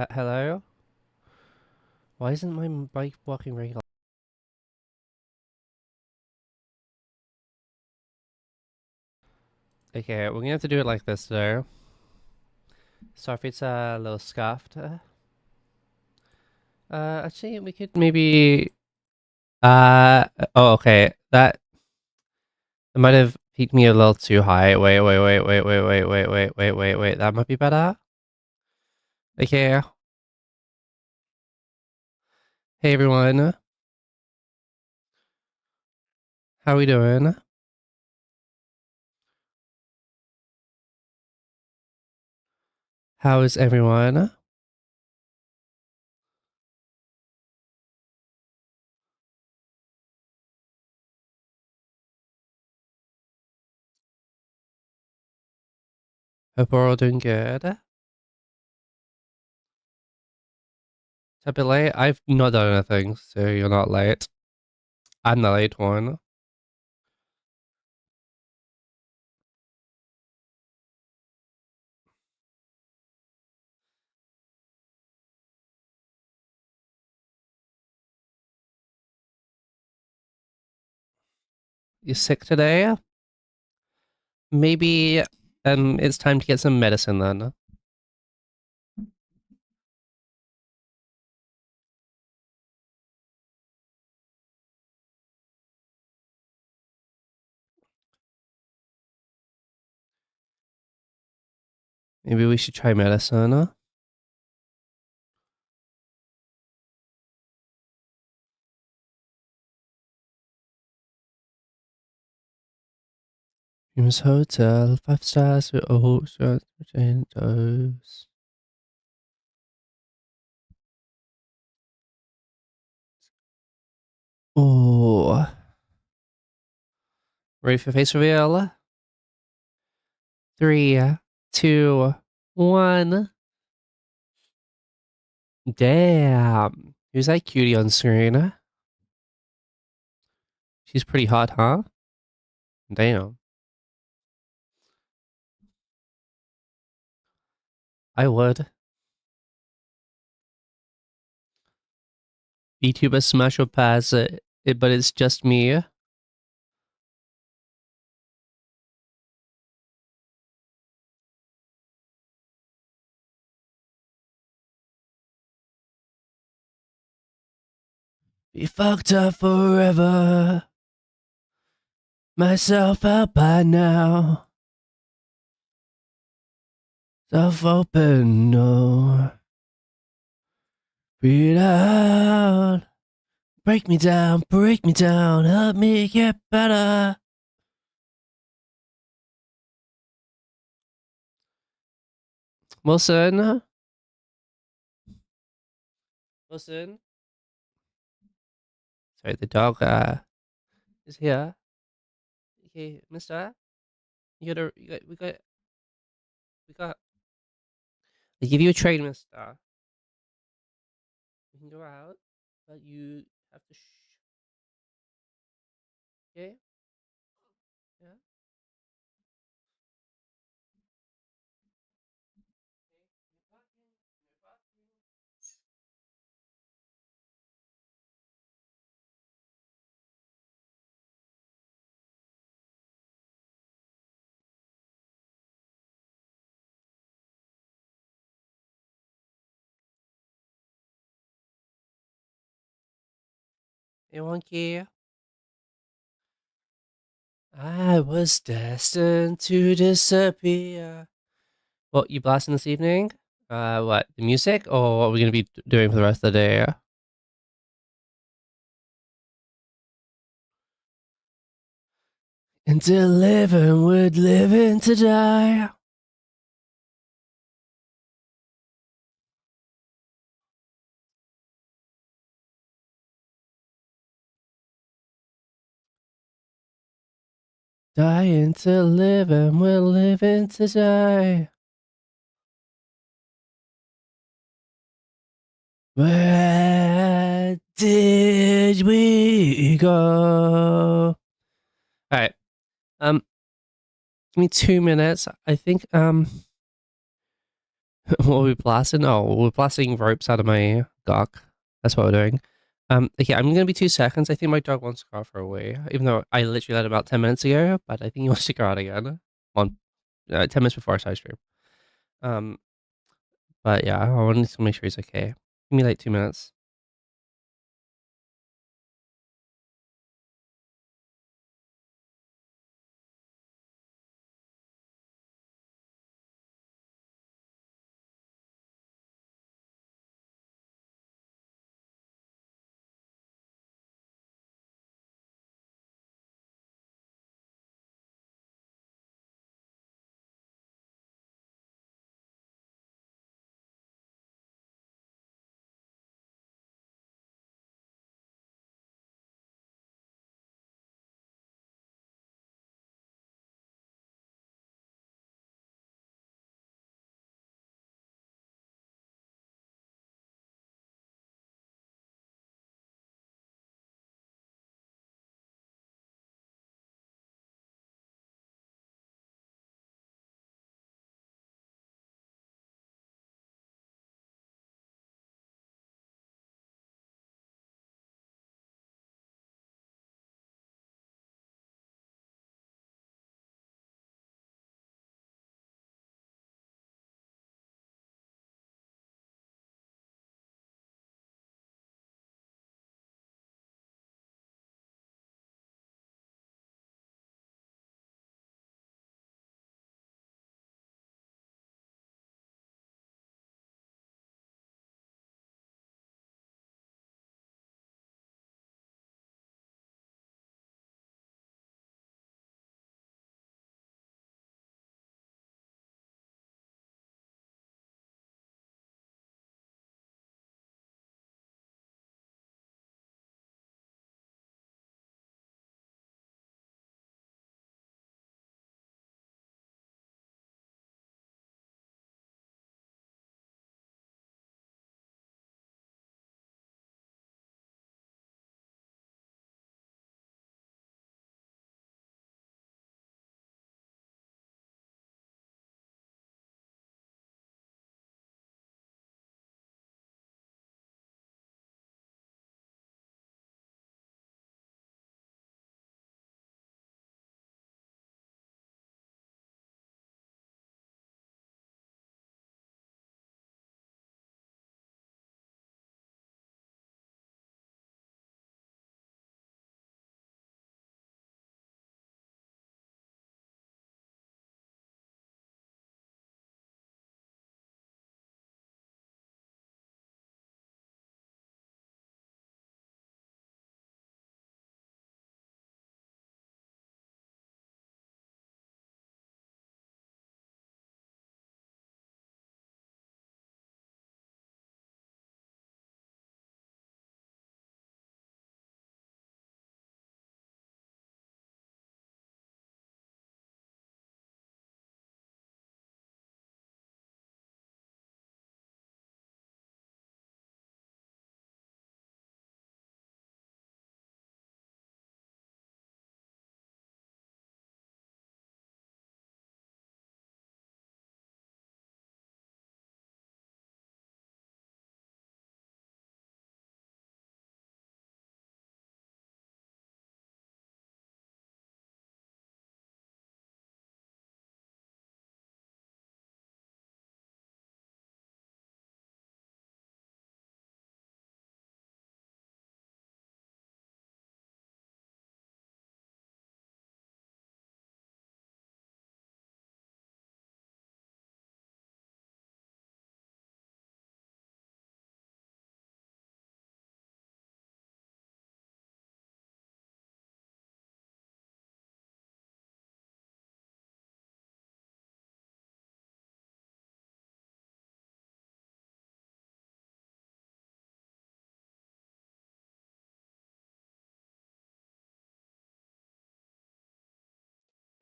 Hello? Why isn't my bike working regular? Okay, we're gonna have to do it like this though. Sorry if it's a little scuffed. Actually, we could maybe. Oh, okay. That might have peaked me a little too high. Wait. That might be better. Okay. Hey everyone. How we doing? How is everyone? Hope we're all doing good. It's a bit late. I've not done anything, so you're not late. I'm the late one. You sick today? Maybe it's time to get some medicine then. Maybe we should try medicine. Dreams Hotel, 5 stars with ocean potatoes. Oh. Ready for face reveal? 3, 2, 1. Damn. Who's that cutie on screen? She's pretty hot, huh? Damn. I would. VTuber smash or pass, but it's just me. Be fucked up forever. Myself out by now. Self open, no. Breathe out. Break me down, help me get better. Wilson? Wilson? Sorry, the dog is here. Okay, mister? We got I give you a trade, mister. We can go out, but you have to okay? Yeah? Hey, Wonky. I was destined to disappear. What, you blasting this evening? What, the music, or what are we gonna be doing for the rest of the day? And to live and would live and to die. Dying to live and we're living to die. Where did we go? Alright. Give me 2 minutes. I think What are we blasting? Oh, we're blasting ropes out of my gawk. That's what we're doing. Okay, I'm gonna be 2 seconds. I think my dog wants to go out for a wee, even though I literally let him out 10 minutes ago. But I think he wants to go out again on 10 minutes before our side stream. Um, but yeah, I wanted to make sure he's okay. Give me like 2 minutes.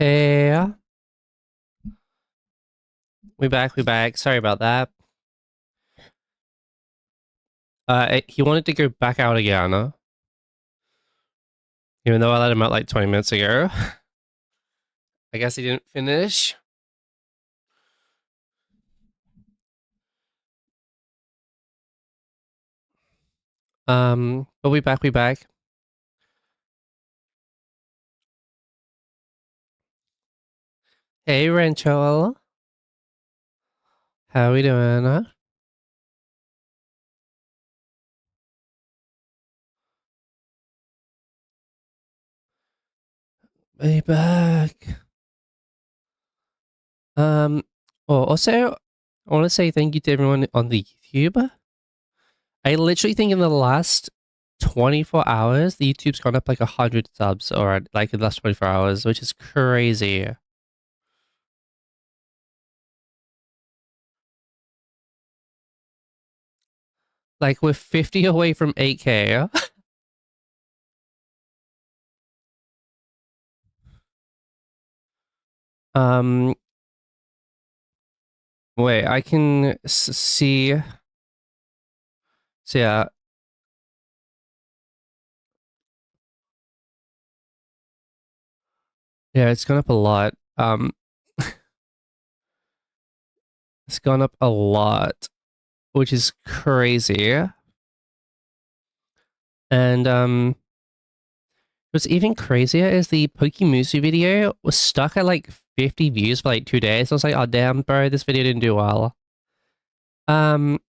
Hey, we back. We back. Sorry about that. He wanted to go back out again, even though I let him out like 20 minutes ago. I guess he didn't finish. But we back, we back. Hey, Rancho. How we doing? We back. Um, well, also, I want to say thank you to everyone on the YouTube. I literally think in the last 24 hours, the YouTube's gone up like 100 subs, or like in the last 24 hours, which is crazy. Like, we're 50 away from 8K. Um, wait, I can see. So, yeah. Yeah, it's gone up a lot. It's gone up a lot, which is crazy. And what's even crazier is the Pokemusu video was stuck at like 50 views for like 2 days. I was like, oh damn, bro, this video didn't do well. Um,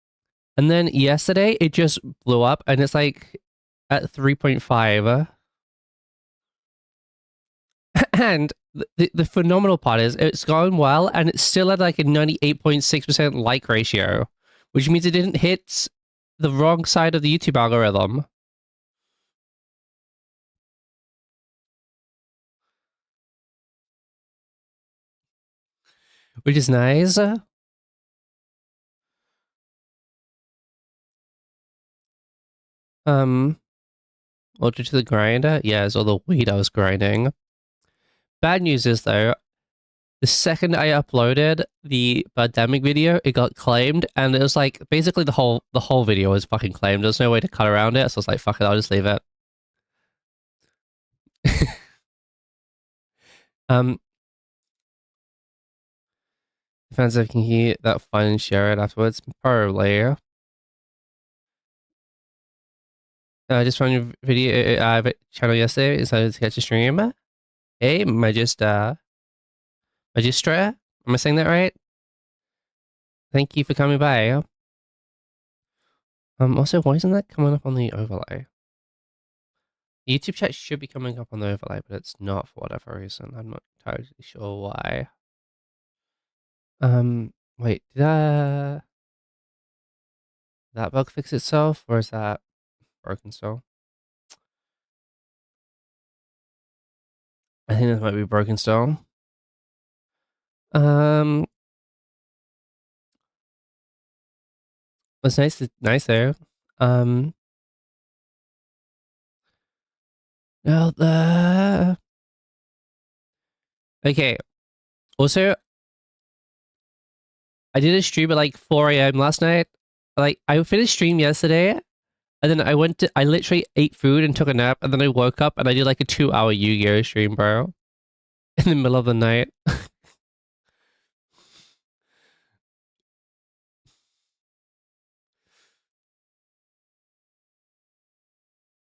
and then yesterday it just blew up and it's like at 3.5. And the phenomenal part is it's going well and it's still at like a 98.6% like ratio, which means it didn't hit the wrong side of the YouTube algorithm, which is nice. Um, Ultra to the grinder? Yeah, it's all the weed I was grinding. Bad news is though, the second I uploaded the pandemic video, it got claimed, and it was like basically the whole video was fucking claimed. There's no way to cut around it, so I was like, fuck it, I'll just leave it. um, Fans if can hear that fun and share it afterwards, probably. Just found your video channel yesterday. Decided to catch a stream. Hey, Magistra. Am I saying that right? Thank you for coming by. Also, why isn't that coming up on the overlay? YouTube chat should be coming up on the overlay, but it's not for whatever reason. I'm not entirely sure why. Wait, did that bug fix itself, or is that broken still? I think that might be broken still. Um, it's nice there. Um, now the okay. Also, I did a stream at like 4 a.m. last night. Like, I finished stream yesterday, and then I literally ate food and took a nap, and then I woke up and I did like a 2 hour Yu-Gi-Oh stream, bro, in the middle of the night.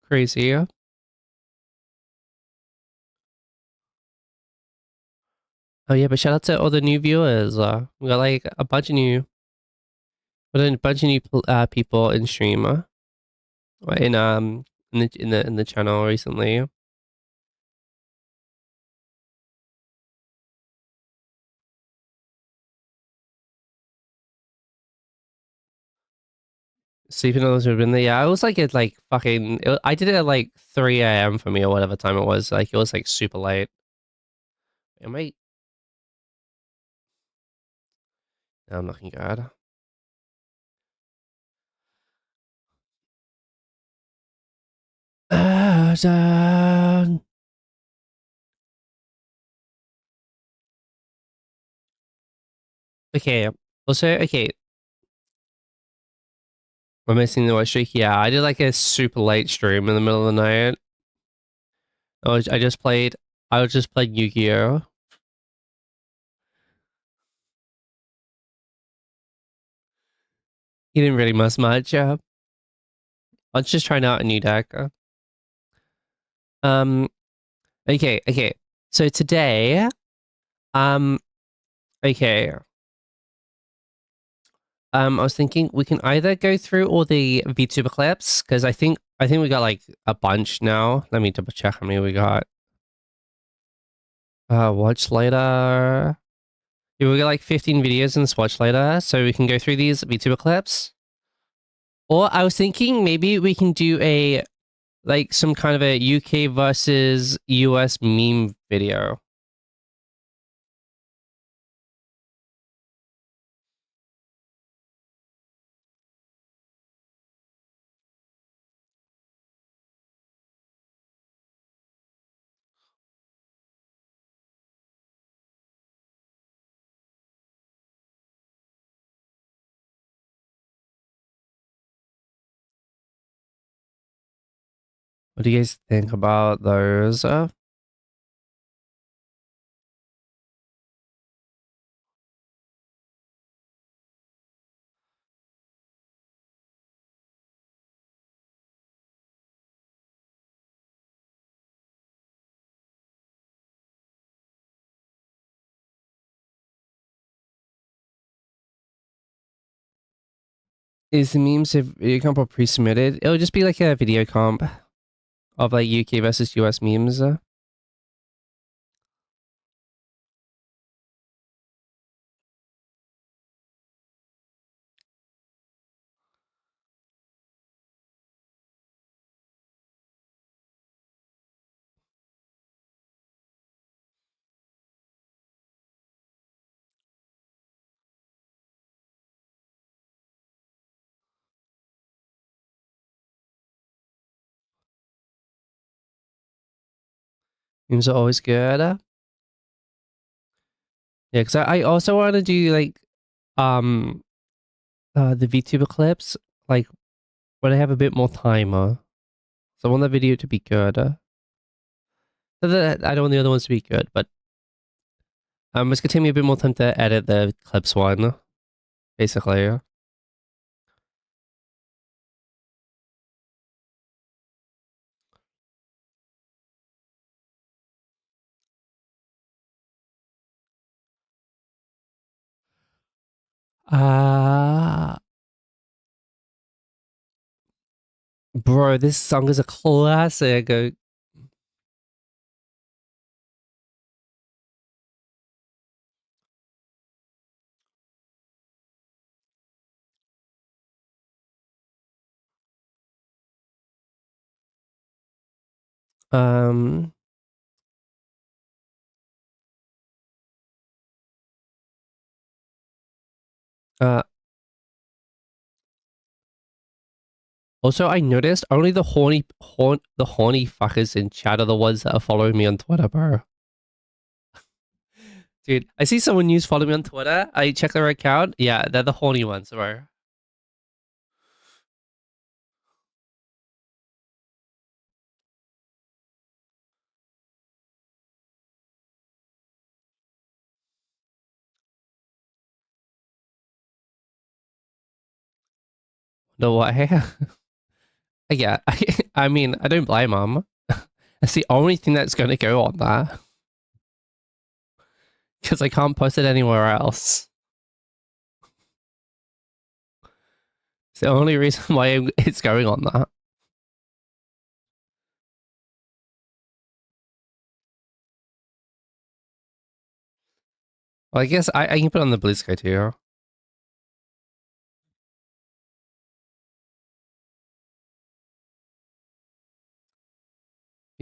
Crazy. Oh yeah, but shout out to all the new viewers. We got like a bunch of new people in stream, in the channel recently. Sleeping on those who've been there. Yeah, I was like at like I did it at like 3 a.m. for me or whatever time it was. Like it was like super late. Am I? No, I'm looking good. Done. Okay. Also, okay. We're missing the watch streak. Yeah, I did like a super late stream in the middle of the night. I just played. I just played Yu-Gi-Oh. He didn't really miss much. Let's just try out a new deck. Um, okay. So today, um, okay. I was thinking we can either go through all the VTuber clips because I think we got like a bunch now. Let me double check how many we got. Watch later. Yeah, we got like 15 videos in this watch later, so we can go through these VTuber clips. Or I was thinking maybe we can do a like some kind of a UK versus US meme video. What do you guys think about those? Is the memes a video comp or pre-submitted? It'll just be like a video comp of like UK versus US memes. Memes are always good. Yeah, because I also want to do like um the VTuber clips like when I have a bit more time. So I want the video to be good. I don't want the other ones to be good, but it's gonna take me a bit more time to edit the clips one, basically. Uh bro, this song is a classic. Um uh Also I noticed only the horny fuckers in chat are the ones that are following me on Twitter, bro. Dude, I see someone use follow me on Twitter. I check their account. Yeah, they're the horny ones, bro. No way. Yeah, I mean, I don't blame them. That's the only thing that's going to go on that because I can't post it anywhere else. It's the only reason why it's going on that. Well, I guess I can put it on the blue sky too.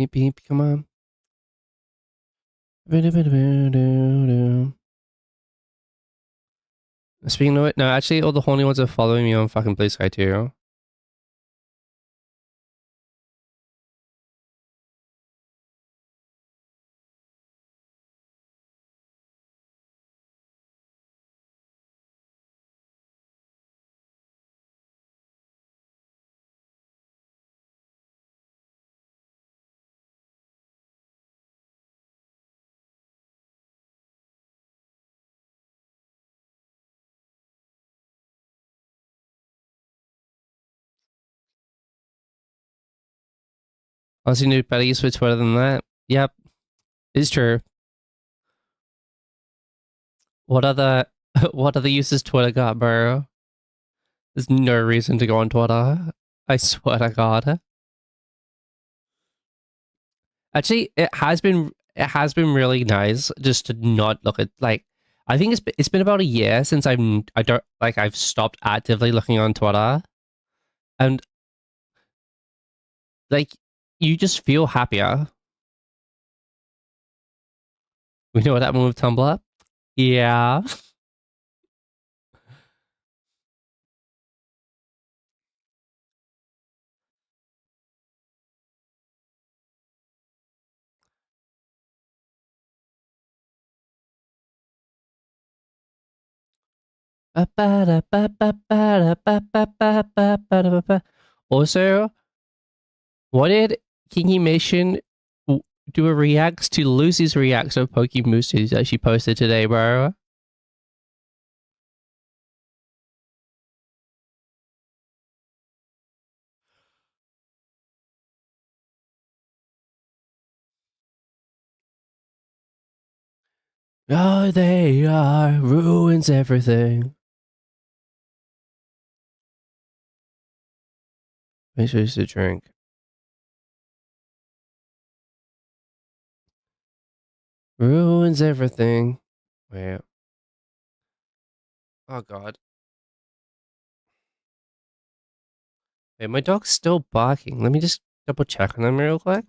Beep beep, come on. Speaking of it, no, actually, all the horny ones are following me on fucking blue sky too. Honestly, new better use for Twitter than that. Yep, it's true. What other what other uses Twitter got, bro? There's no reason to go on Twitter. I swear to God. Actually, it has been really nice just to not look at like. I think it's been about a year since I've stopped actively looking on Twitter, and like you just feel happier. We know what happened with Tumblr. Yeah. Also, what did Kingy Mission do a reacts to Lucy's reacts of Pokemooses that she posted today, bro? Oh, they are ruins everything. Make sure to drink. Ruins everything. Wait. Oh god. Wait, my dog's still barking. Let me just double check on them real quick.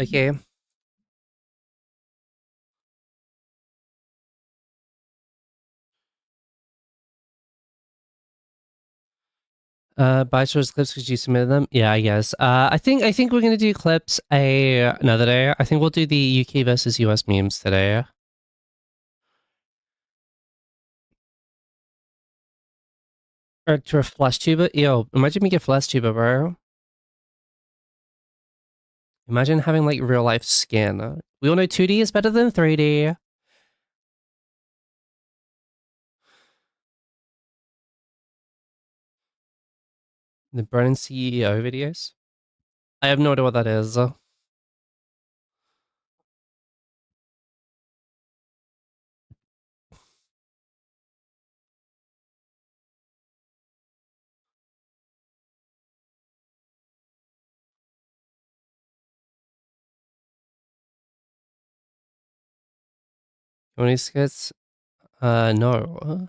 Okay. Buy source clips because you submitted them. Yeah, I guess. I think we're gonna do clips another day. I think we'll do the UK versus US memes today. Or to a flash tuber. Yo, imagine me get flash tuber, bro. Imagine having like real life skin. We all know 2D is better than 3D. The Brennan CEO videos. I have no idea what that is. Tony skits? No.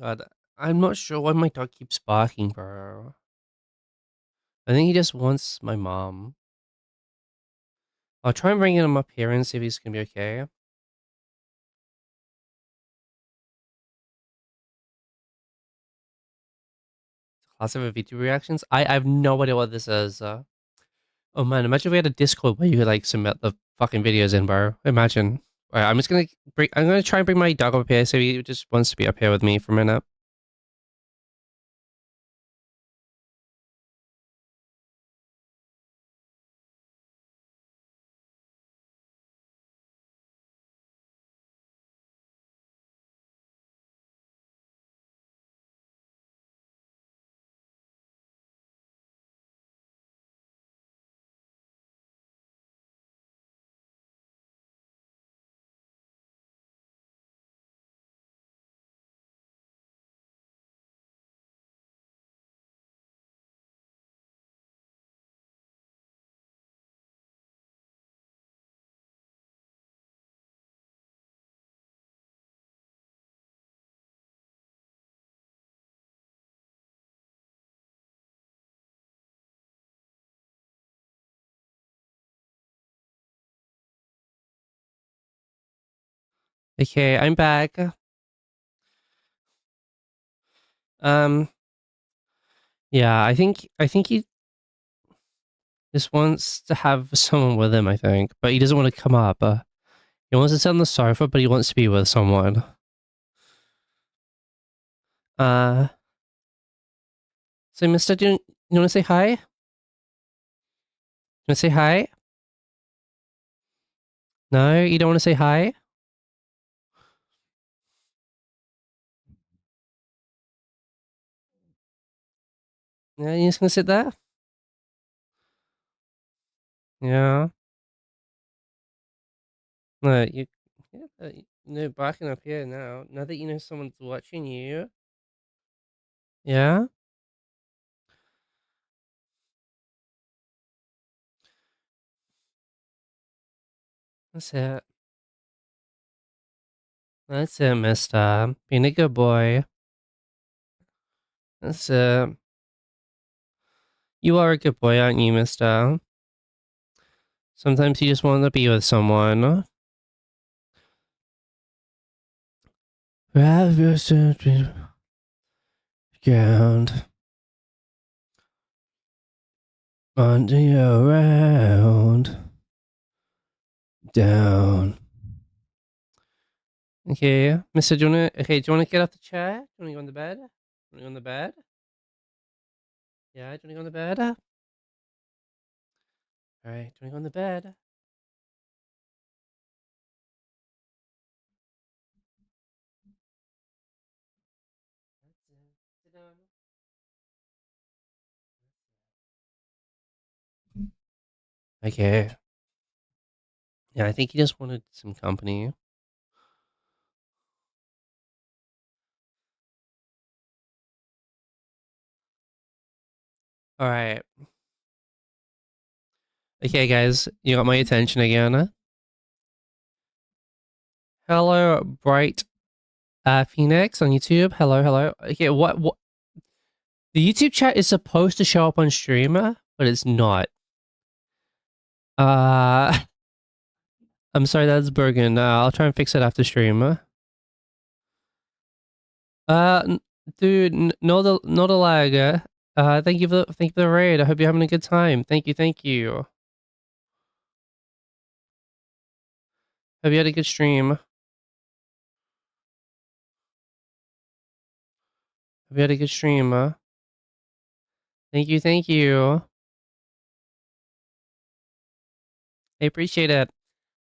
God, I'm not sure why my dog keeps barking, bro. I think he just wants my mom. I'll try and bring him up here and see if he's gonna be okay. Class of VTuber reactions. I have no idea what this is. Oh man, imagine if we had a Discord where you could like submit the fucking videos in, bro. Imagine. Alright, I'm just gonna bring. I'm gonna try and bring my dog up here so he just wants to be up here with me for a minute. Okay, I'm back. Um, yeah, I think he just wants to have someone with him. I think, but he doesn't want to come up. He wants to sit on the sofa, but he wants to be with someone. Uh, so Mister, you want to say hi? You want to say hi? No, you don't want to say hi? Yeah, you're just gonna sit there? Yeah. No, yeah, no barking up here now. Now that you know someone's watching you. Yeah? That's it. That's it, mister. Being a good boy. That's it. You are a good boy, aren't you, mister? Sometimes you just want to be with someone. Wrap yourself ground under your round down. Okay, mister, do you wanna get off the chair? Do you wanna go on the bed? Do you wanna go on the bed? Yeah, do you wanna go on the bed? Alright, do you wanna go on the bed? That's it. Sit down. Okay. Yeah, I think he just wanted some company. Alright. Okay, guys, you got my attention again. Hello, Bright Phoenix on YouTube. Hello, hello. Okay, what? The YouTube chat is supposed to show up on streamer, but it's not. Uh, I'm sorry, that's broken. I'll try and fix it after stream. Dude, no the lag. Thank you for the raid. I hope you're having a good time. Thank you, thank you. Hope you had a good stream. Hope you had a good stream. Thank you, thank you. I appreciate it.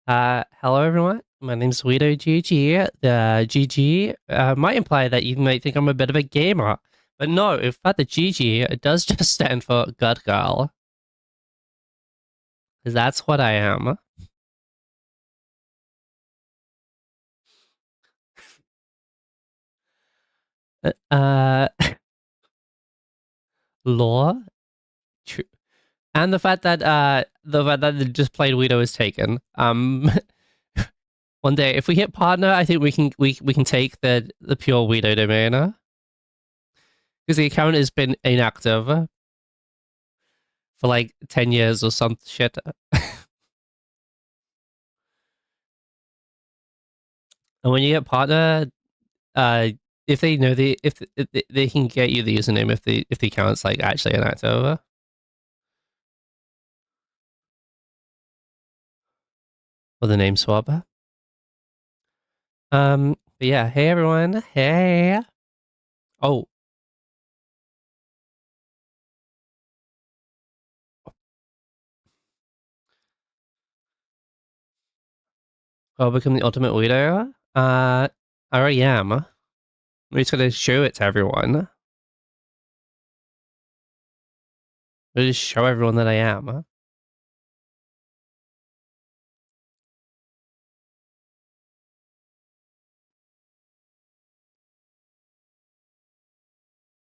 Hello everyone. My name's Guido GG. The GG might imply that you might think I'm a bit of a gamer, but no. In fact, the GG it does just stand for God Girl, because that's what I am. Uh, law. And the fact that the just plain Weirdo is taken. One day, if we hit partner, I think we can take the pure Weirdo domain because the account has been inactive for like 10 years or some shit. And when you get partner, uh, if they know if they can get you the username if the account's like actually inactive or the name swap. But yeah, hey everyone, hey. Oh, I'll become the ultimate weirdo. I already am. I'm just gonna show it to everyone. I'll just show everyone that I am.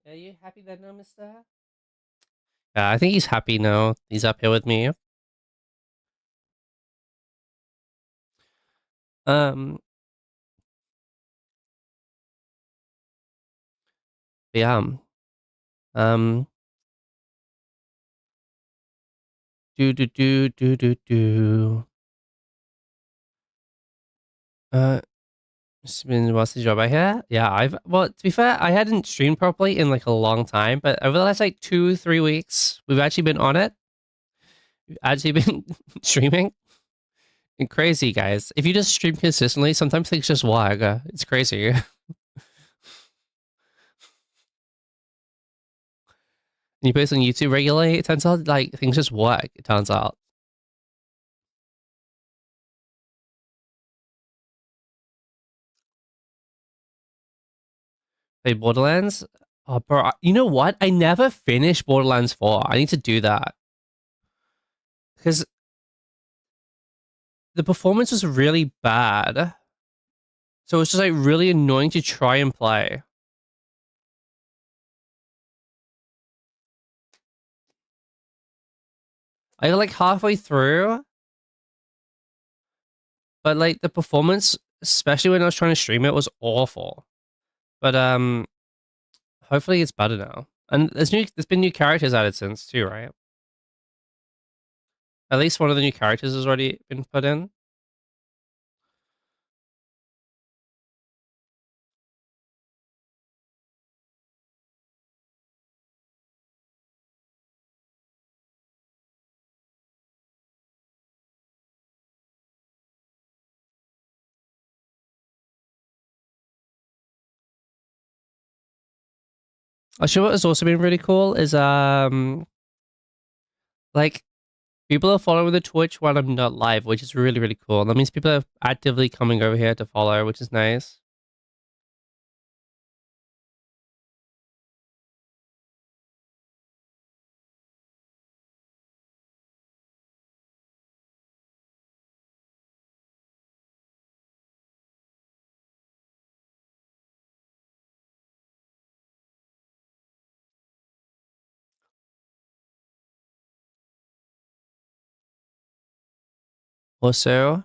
Are you happy then, now, Mister? Yeah, I think he's happy now. He's up here with me. Um, yeah. Um, do do do do do do. It's been what's the job I had? Yeah, well, to be fair, I hadn't streamed properly in like a long time, but over the last like 2-3 weeks, we've actually been on it. We've actually been streaming. And crazy, guys. If you just stream consistently, sometimes things just lag. It's crazy. You post on YouTube regularly, it turns out like things just work, it turns out. Hey, Borderlands? Oh, bro, you know what? I never finished Borderlands 4. I need to do that. Because the performance was really bad. So it's just like really annoying to try and play. I got like halfway through, but like the performance, especially when I was trying to stream it, was awful. But hopefully it's better now. And there's been new characters added since too, right? At least one of the new characters has already been put in. Actually, what has also been really cool is like people are following the Twitch when I'm not live, which is really, really cool. That means people are actively coming over here to follow, which is nice. Also,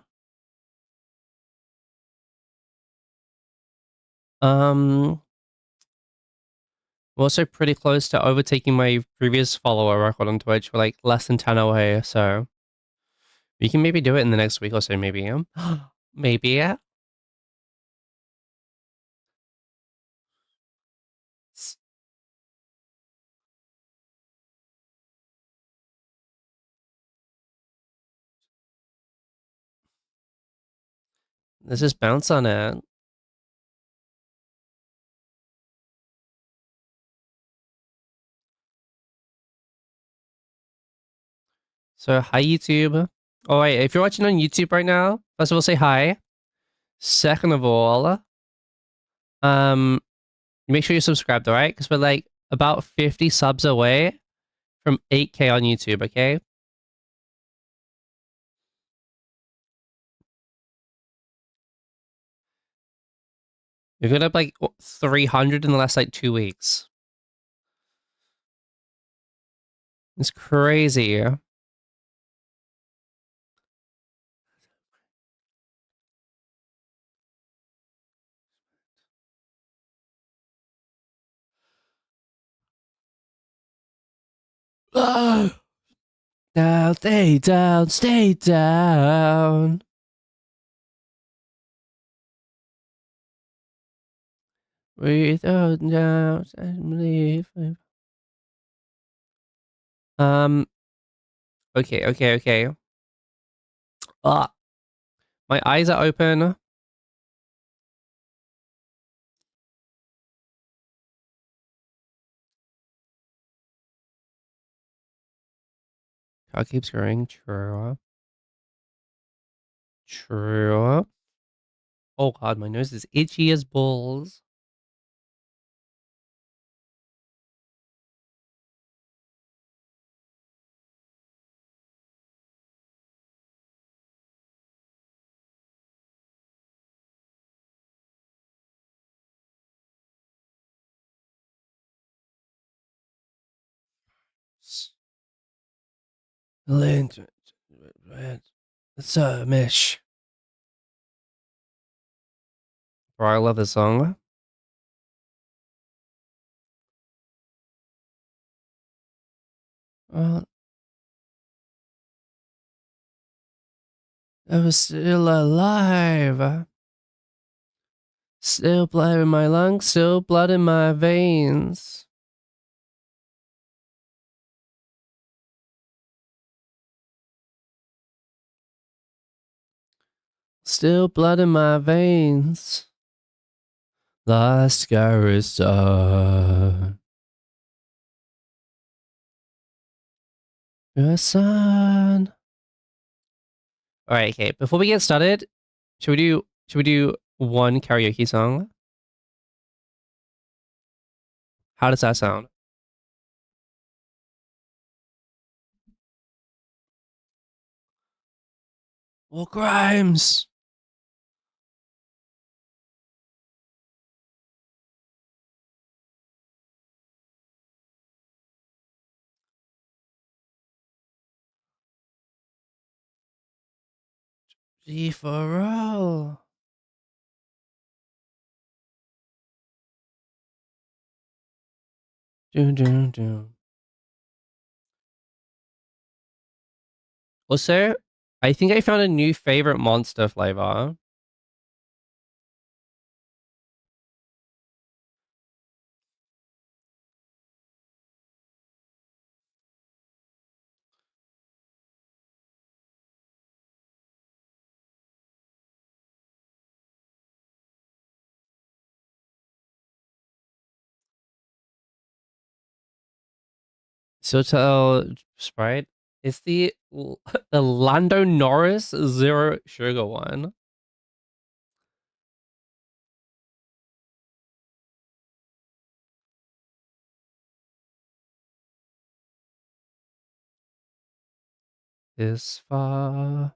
um, we're also pretty close to overtaking my previous follower record on Twitch. We're like less than 10 away, so we can maybe do it in the next week or so, maybe. Maybe. Let's just bounce on it. So, hi, YouTube. Oh, wait, if you're watching on YouTube right now, first of all, say hi. Second of all, um, make sure you're subscribed, all right? Because we're like about 50 subs away from 8K on YouTube, okay? We've got up like 300 in the last like 2 weeks. It's crazy. Down, stay down, stay down. Breathe out down and believe. Um. Okay. Ah, my eyes are open. Car keeps going. True. True. Oh god, my nose is itchy as balls. Lint. It's a mish. Bro, I love this song. Well, I was still alive. Still blood in my lungs, still blood in my veins. Still blood in my veins. Last garrison. Your son. Alright, okay. Before we get started, should we do one karaoke song? How does that sound? War crimes. G for all. Do. Also, I think I found a new favorite monster flavor. Sotel Sprite. It's the Lando Norris Zero Sugar one. This far.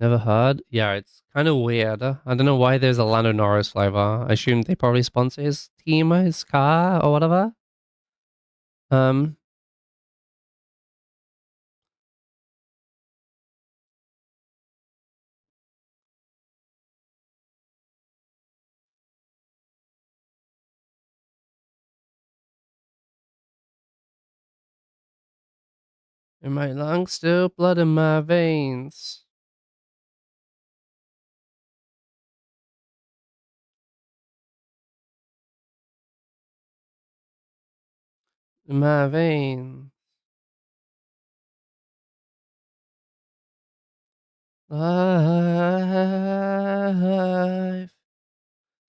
Never heard. Yeah, it's kind of weird. I don't know why there's a Lando Norris flavor. I assume they probably sponsor his team, his car, or whatever. Um, in my lungs, still blood in my veins. In my veins. Life.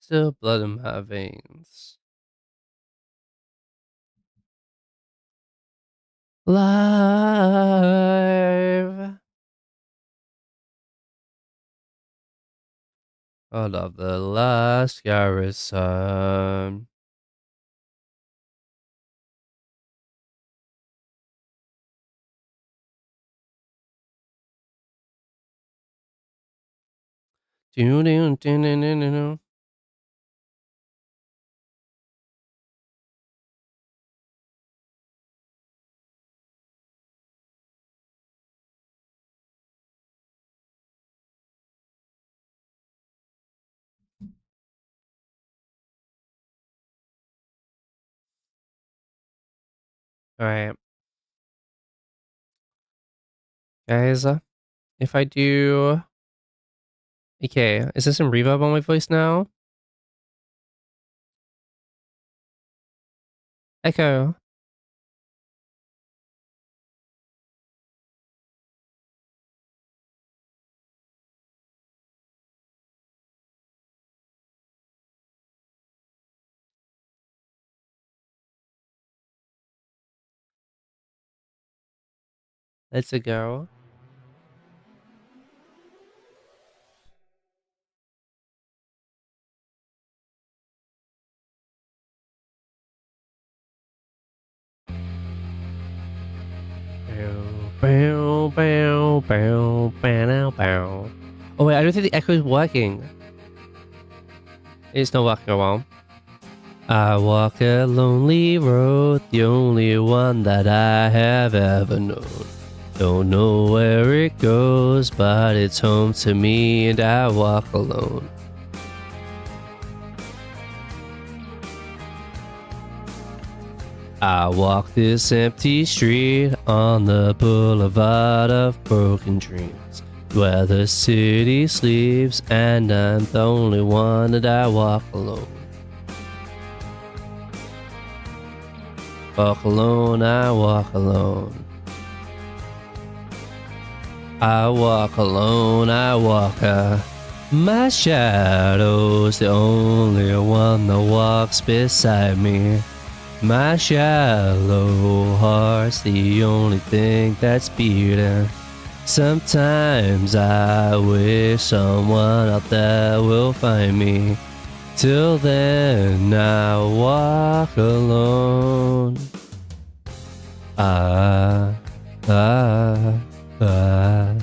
Still blood in my veins. Live. Out of the last garrison. Do. Alright. Guys, if I do... Okay, is there some reverb on my voice now? Echo. Let's go. Bow, bow, bow, bow, bow. Oh wait, I don't think the echo is working. It's not working well. I walk a lonely road, the only one that I have ever known. Don't know where it goes, but it's home to me and I walk alone. I walk this empty street on the boulevard of broken dreams, where the city sleeps and I'm the only one that I walk alone. Walk alone, I walk alone. I walk alone, I walk my shadow's the only one that walks beside me. My shallow heart's the only thing that's beating. Sometimes I wish someone out there will find me. Till then I walk alone. Ah, ah, ah,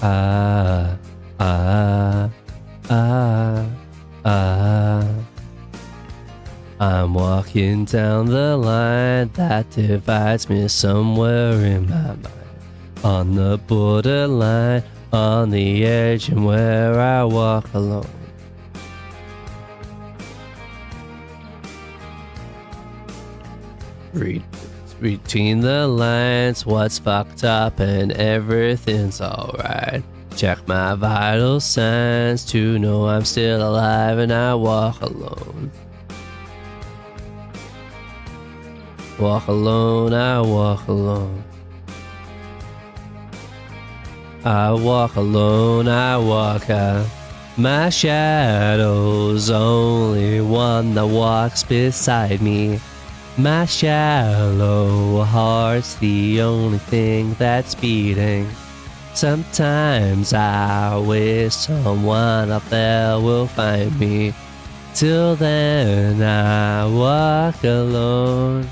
ah, ah, ah, ah. I'm walking down the line that divides me somewhere in my mind. On the borderline, on the edge, and where I walk alone. Read between the lines, what's fucked up and everything's alright. Check my vital signs to know I'm still alive and I walk alone. Walk alone, I walk alone. I walk alone, I walk my shadow's only one that walks beside me. My shallow heart's the only thing that's beating. Sometimes I wish someone out there will find me. Till then I walk alone.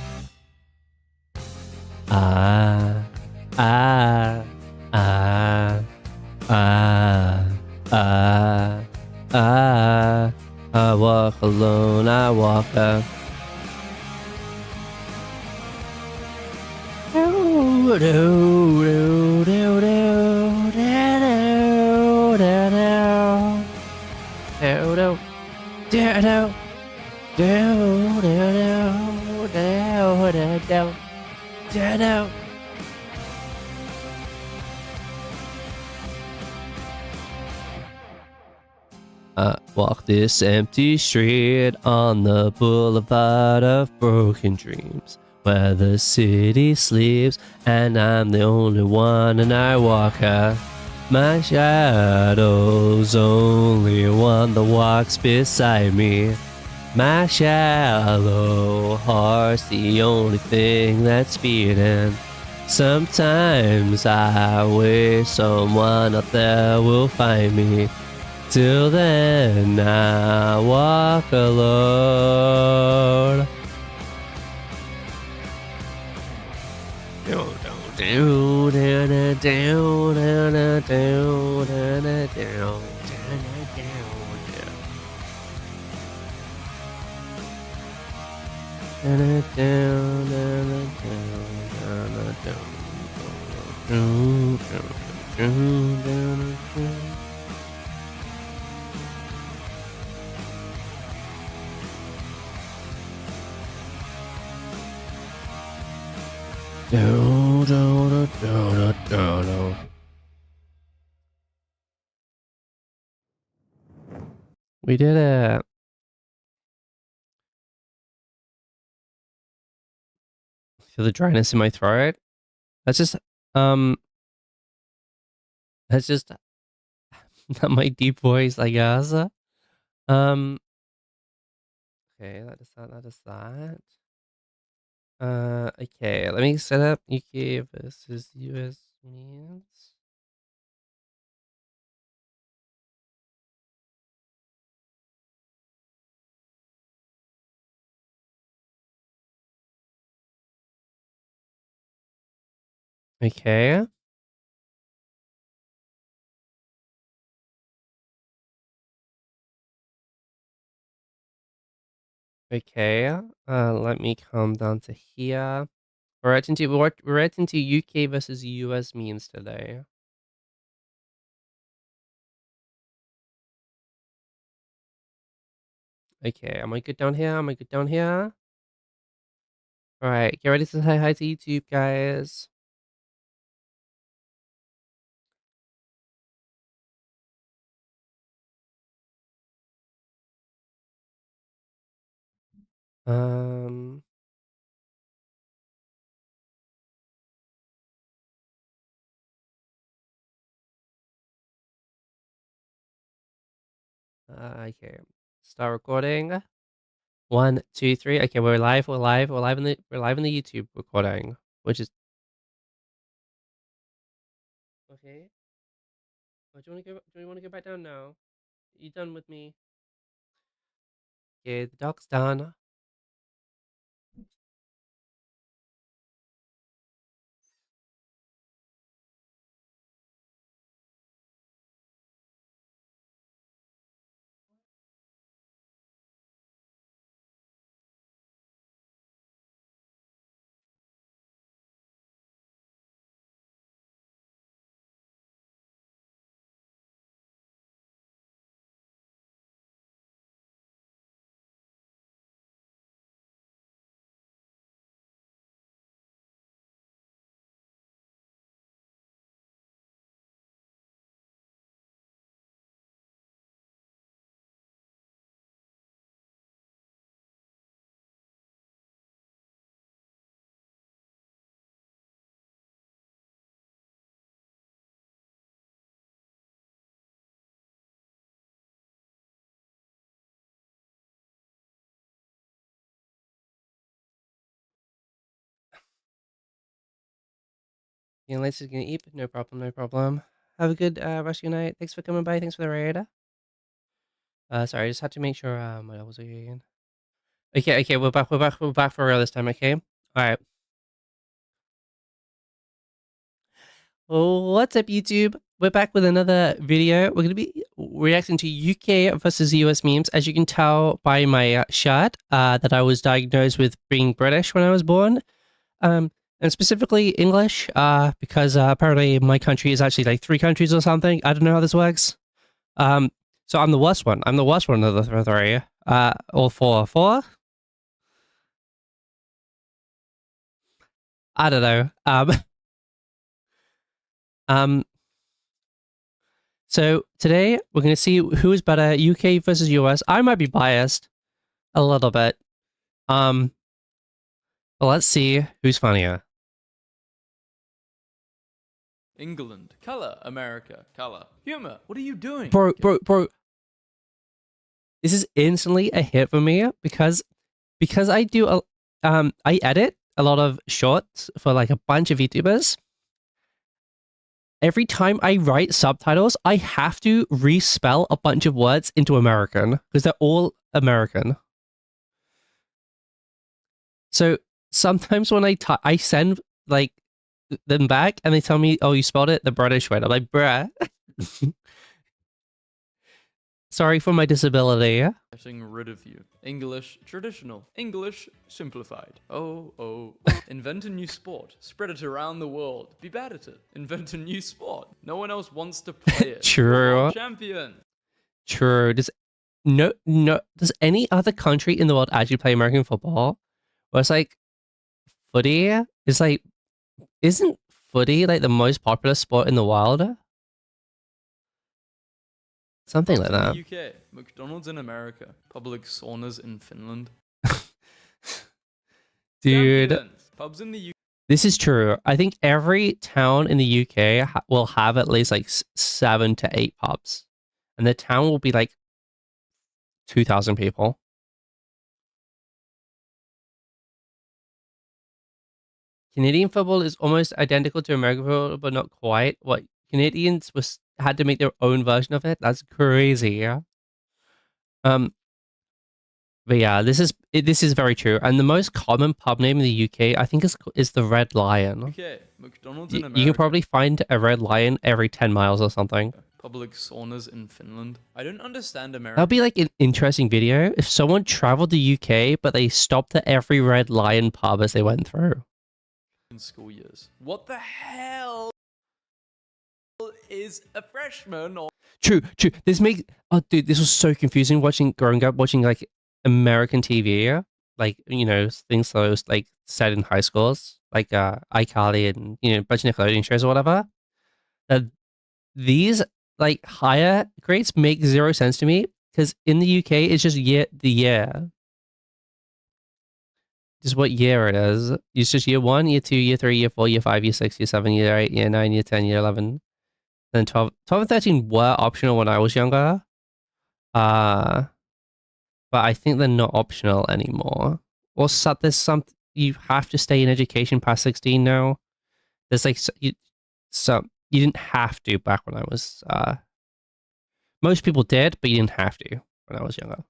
I walk alone, I walk walk this empty street on the boulevard of broken dreams, where the city sleeps and I'm the only one and I walk my shadow's only one that walks beside me. My shallow heart's the only thing that's beating. Sometimes I wish someone out there will find me. Till then I walk alone. Do, do, do, do, do, do. We did it. Feel the dryness in my throat. That's just um that's just not my deep voice, I guess. Um okay, that is that, that is that. Okay, let me set up UK versus US memes. Okay. Okay. Let me calm down to here. We're right into UK versus US memes today. Okay, am I good down here? Am I good down here? Alright, get ready to say hi to YouTube, guys. Um okay. Start recording. 1, 2, 3. Okay, we're live, we're live, we're live in the YouTube recording, which is okay. Oh, do you wanna go back down now? You done with me? Okay, the dog's done. Yeah, Lance is gonna eat, no problem, no problem. Have a good rest of your night. Thanks for coming by, thanks for the raid. Sorry, I just had to make sure what else was I again? Okay, okay, we're back for real this time, okay? Alright. What's up, YouTube? We're back with another video. We're going to be reacting to UK versus US memes. As you can tell by my shirt, that I was diagnosed with being British when I was born, and specifically English, because apparently my country is actually like 3 countries or something. I don't know how this works. Um, so I'm the worst one. I'm the worst one of the 3. Or 4. 4? I don't know. Um, So today we're going to see who is better, UK versus US. I might be biased a little bit. But let's see who's funnier. England. Color. America. Color. Humor. What are you doing? Bro. This is instantly a hit for me because I do I edit a lot of shorts for like a bunch of VTubers. Every time I write subtitles, I have to respell a bunch of words into American because they're all American. So sometimes when I send like them back and they tell me, "Oh, you spelled it the British way." I'm like, "Bruh." Sorry for my disability. Getting rid of you. English. Traditional. English. Simplified. Oh. Invent a new sport. Spread it around the world. Be bad at it. Invent a new sport. No one else wants to play it. True. Champion. True. Does any other country in the world actually play American football? Where it's like footy is like Isn't footy like the most popular sport in the world? Something Pubs like in the that. UK, McDonald's in America, public saunas in Finland. Dude, Champions! Pubs in the UK. this is true. I think every town in the UK will have at least like 7 to 8 pubs, and the town will be like 2,000 people. Canadian football is almost identical to American football, but not quite. What Canadians had to make their own version of it. That's crazy. Yeah. Um. But yeah, this is very true. And the most common pub name in the UK, I think, is the Red Lion. UK, McDonald's in You can America, probably find a Red Lion every 10 miles or something. public saunas in Finland. I don't understand That would American be like an interesting video if someone traveled to UK, but they stopped at every Red Lion pub as they went through. school years. What the hell is a freshman or True. This makes dude, this was so confusing growing up watching like American TV, like things that was like set in high schools, like iCarly and a bunch of Nickelodeon shows or whatever. That these like higher grades make zero sense to me because in the UK it's just the year, just what year it is. It's just year 1, year 2, year 3, year 4, year 5, year 6, year 7, year 8, year 9, year 10, year 11. Then 12 and 13 were optional when I was younger. Uh, but I think they're not optional anymore. Or there's some you have to stay in education past 16 now. There's like you didn't have to back when I was most people did, but you didn't have to when I was younger.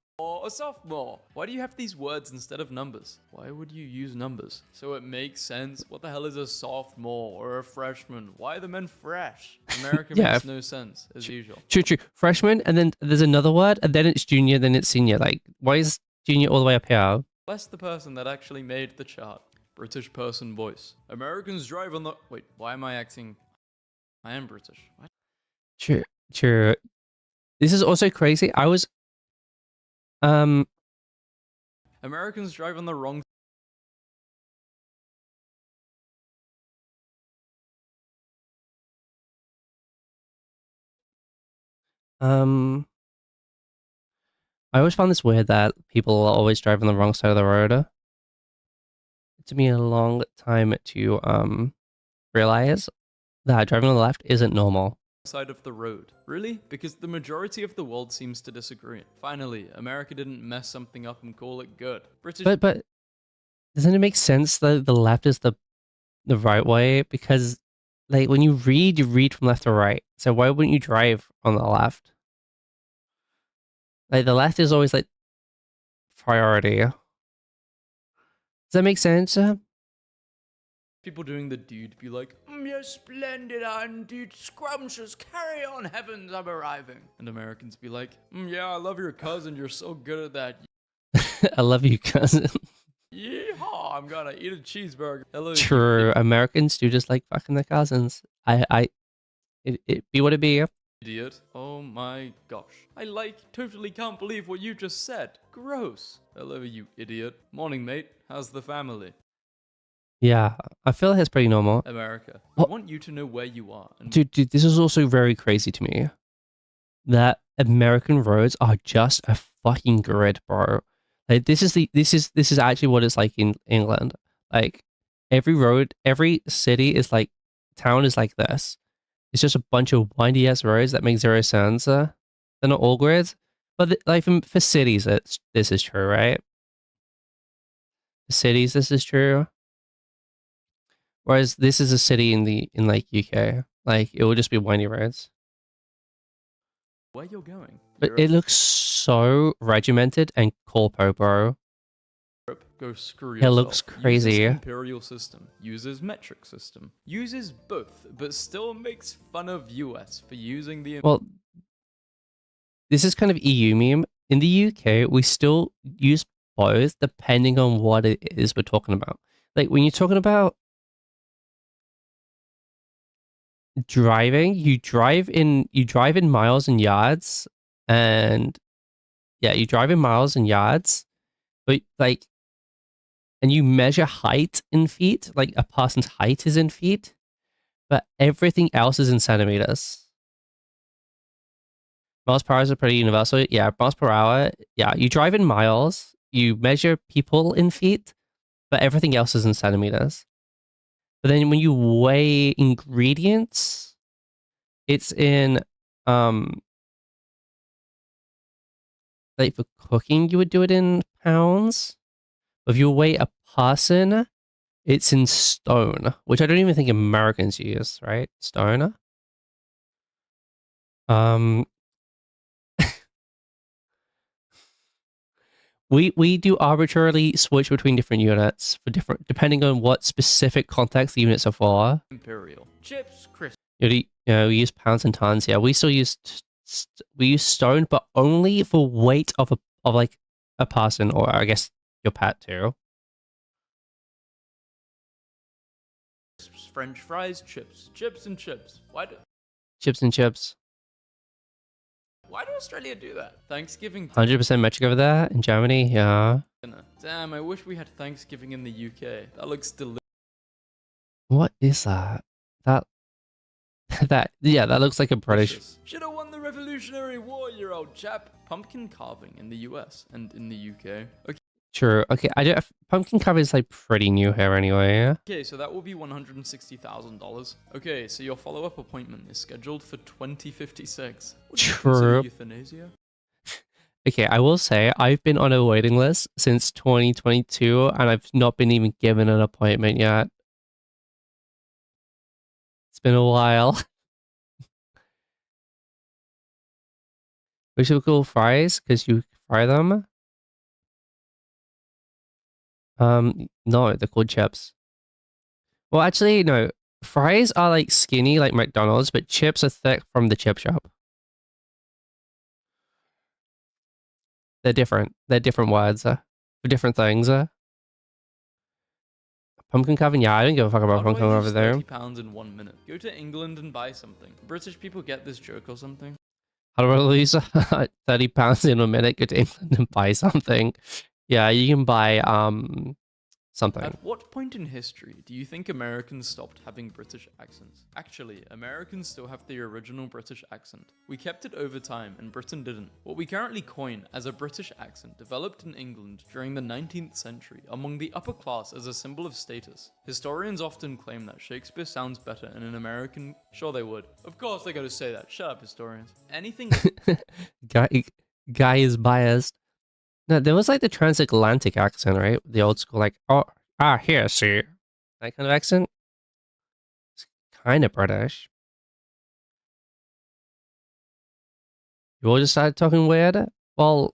a sophomore? Why do you have these words instead of numbers? Why would you use numbers? So it makes sense. What the hell is a sophomore or a freshman? Why are the men fresh? America Yeah, makes no sense, as usual. True. Freshman, and then there's another word, and then it's junior, then it's senior. Like, why is junior all the way up here? Bless the person that actually made the chart. British person voice. Americans drive on the... Wait, why am I acting... I am British. What? True. This is also crazy. I was... Americans drive on the wrong... I always found this weird that people are always driving the wrong side of the road. It took me a long time to realize that driving on the left isn't normal. Side of the road. Really? Because the majority of the world seems to disagree. Finally, America didn't mess something up and call it good. British... But doesn't it make sense that the left is the right way? Because like when you read from left to right. So why wouldn't you drive on the left? Like the left is always like priority. Does that make sense? People doing the dude be like, you're splendid, and dude, scrumptious, carry on, heavens, I'm arriving. And Americans be like, yeah, I love your cousin, you're so good at that. I love you, cousin. Yeehaw, I'm gonna eat a cheeseburger. Hello. True, Americans do just like fucking their cousins. It be what it be. Idiot. Oh my gosh. I totally can't believe what you just said. Gross. Hello, you idiot. Morning, mate. How's the family? Yeah, I feel like it's pretty normal. America. I want you to know where you are. And Dude, this is also very crazy to me. That American roads are just a fucking grid, bro. Like this is actually what it's like in England. Like every road, every city is like town is like this. It's just a bunch of windy ass roads that make zero sense. They're not all grids, but like for cities, this is true, right? For cities, this is true. Whereas this is a city in like UK, like it will just be windy roads. where you're going? But it looks so regimented and corpo, bro. Europe, go screw It yourself. looks crazy. Uses imperial system. Uses metric system. Uses both, but still makes fun of US for using the... Well, this is kind of EU meme. In the UK, we still use both depending on what it is we're talking about. Like when you're talking about driving, you drive in miles and yards, and yeah, you drive in miles and yards, but like and you measure height in feet, like a person's height is in feet, but everything else is in centimeters. Miles per hour is pretty universal. Yeah, miles per hour. Yeah, you drive in miles, you measure people in feet, but everything else is in centimeters. But then when you weigh ingredients, it's in like for cooking, you would do it in pounds. If you weigh a person, it's in stone, which I don't even think Americans use, right? Stone. Um, we do arbitrarily switch between different units for different depending on what specific context the units are for. Imperial. Chips, crisp. We use pounds and tons. Yeah, we still use we use stone, but only for weight of like a person, or I guess your pet too. French fries, chips. Chips and chips. Chips and chips. Why do Australia do that? Thanksgiving 100% metric over there in Germany. Yeah. dinner. Damn, I wish we had Thanksgiving in the UK. That looks delicious. What is that? That that looks like a British. Should have won the Revolutionary War, you old chap. Pumpkin carving in the US and in the UK. Okay. True. Okay, I don't. Pumpkin carving is like pretty new here anyway. Yeah? Okay, so that will be $160,000. Okay, so your follow-up appointment is scheduled for 2056. Would you consider True. euthanasia? Okay, I will say I've been on a waiting list since 2022, and I've not been even given an appointment yet. It's been a while. We should call fries because you fry them. No, they're called chips. Well, actually, no. Fries are like skinny, like McDonald's, but chips are thick from the chip shop. They're different. They're different words for different things. Pumpkin carving? Yeah, I don't give a fuck about pumpkin over there. £30 in 1 minute. Go to England and buy something. British people get this joke or something? How do I lose £30 in a minute? Go to England and buy something. Yeah, you can buy something. At what point in history do you think Americans stopped having British accents? Actually, Americans still have the original British accent. We kept it over time and Britain didn't. What we currently coin as a British accent developed in England during the 19th century among the upper class as a symbol of status. Historians often claim that Shakespeare sounds better in an American... Sure they would. Of course they're gonna say that. Shut up, historians. Anything... Guy is biased. No, there was like the transatlantic accent, right? The old school, like, here, see. That kind of accent. It's kind of British. You all just started talking weird? Well,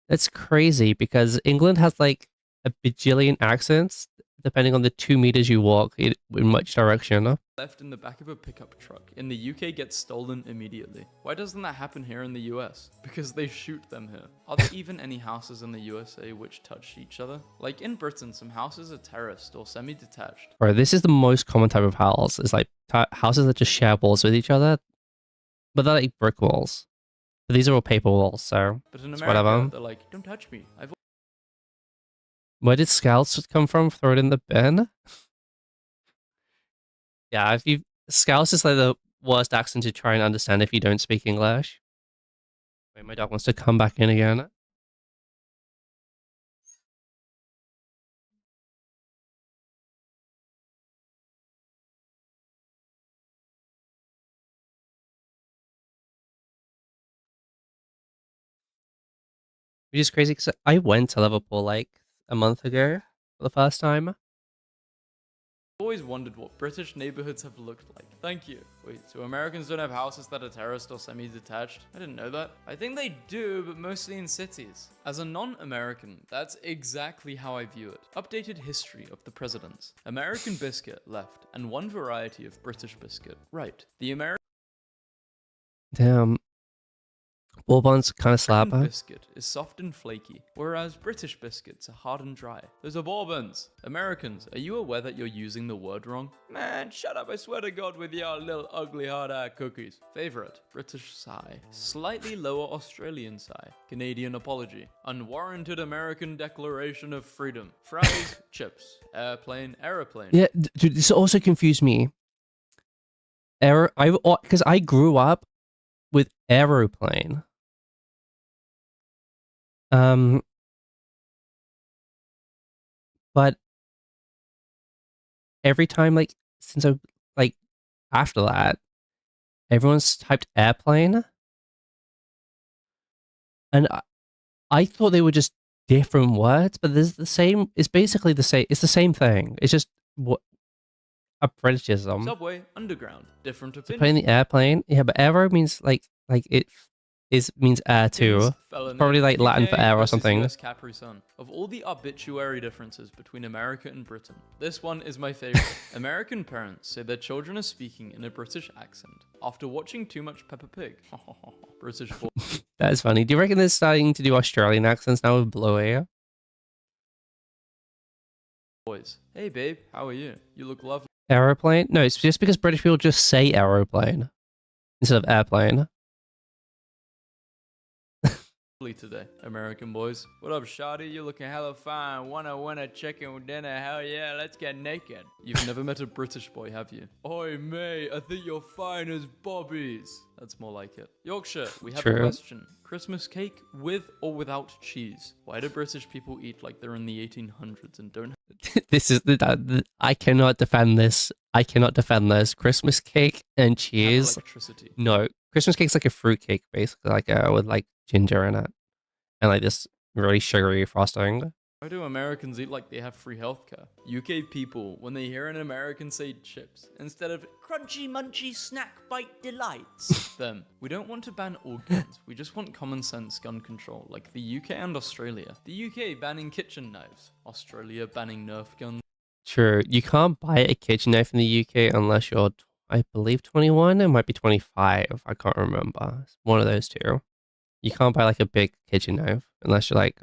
that's crazy because England has like a bajillion accents depending on the 2 meters you walk in which direction. left in the back of a pickup truck in the UK gets stolen immediately. Why doesn't that happen here in the US? Because they shoot them here. Are there even any houses in the USA which touch each other? Like in Britain, some houses are terraced or semi-detached. Bro, this is the most common type of house. It's like houses that just share walls with each other, but they're like brick walls. But these are all paper walls, so But in it's America, whatever. they're like, don't touch me. Where did scouts come from? Throw it in the bin? Yeah, if you scouts is like the worst accent to try and understand if you don't speak English. Wait, my dog wants to come back in again. Which is crazy because I went to Liverpool like a month ago for the first time. I've always wondered what British neighborhoods have looked like. Thank you. Wait, so Americans don't have houses that are terraced or semi-detached? I didn't know that. I think they do, but mostly in cities. As a non-American, that's exactly how I view it. Updated history of the presidents. American biscuit, left, and one variety of British biscuit, right. The American... Damn. Bourbon's kind of slap. American biscuit is soft and flaky, whereas British biscuits are hard and dry. Those are bourbons. Americans, are you aware that you're using the word wrong? Man, shut up, I swear to God, with your little ugly hard-ass cookies. Favorite, British sigh. Slightly lower Australian sigh. Canadian apology. Unwarranted American declaration of freedom. Fries, chips. Airplane, aeroplane. Yeah, dude, this also confused me. Because I grew up with aeroplane. But every time, like, since I, like, after that, everyone's typed airplane. And I thought they were just different words, but there's the same, it's basically the same, it's the same thing. It's just what a Britishism. Subway, underground, different So playing opinion. the airplane, yeah, but aero means like it means air too. Felony, Probably like Latin for UK air or versus something. US Capri Sun. Of all the obituary differences between America and Britain, this one is my favorite. American parents say their children are speaking in a British accent after watching too much Peppa Pig. British That is funny. Do you reckon they're starting to do Australian accents now with Bluey? boys. Hey babe, how are you? You look lovely Aeroplane? No, it's just because British people just say aeroplane instead of airplane. today, American boys. What up, shawty? You looking hella fine. Wanna win a chicken dinner? Hell yeah, let's get naked. You've never met a British boy, have you? Oi, mate, I think you're fine as bobbies. That's more like it. Yorkshire, we have a question. Christmas cake with or without cheese? Why do British people eat like they're in the 1800s and don't This is I cannot defend this. I cannot defend this. Christmas cake and cheese. electricity? No, Christmas cake's like a fruit cake, basically, like with like ginger in it and like this really sugary frosting. Why do Americans eat like they have free healthcare? UK people, when they hear an American say chips, instead of crunchy munchy snack bite delights, them. We don't want to ban all guns, we just want common sense gun control, like the UK and Australia. The UK banning kitchen knives, Australia banning Nerf guns. True, you can't buy a kitchen knife in the UK unless you're, I believe, 21. It might be 25. I can't remember. It's one of those two. You can't buy like a big kitchen knife unless you're like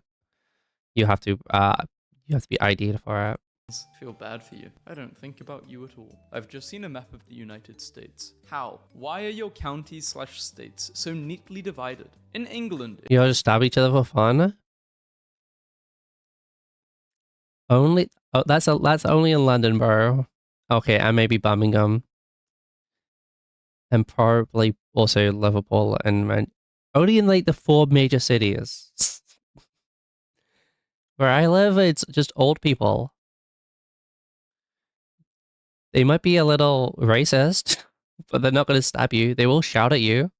you have to be ID'd for it. Feel bad for you. I don't think about you at all. I've just seen a map of the United States. How? Why are your counties/states so neatly divided? In England, You all just stab each other for fun? Only that's only in London, bro. Okay, and maybe Birmingham. And probably also Liverpool and only in like the 4 major cities. Where I live, it's just old people. They might be a little racist, but they're not going to stab you. They will shout at you.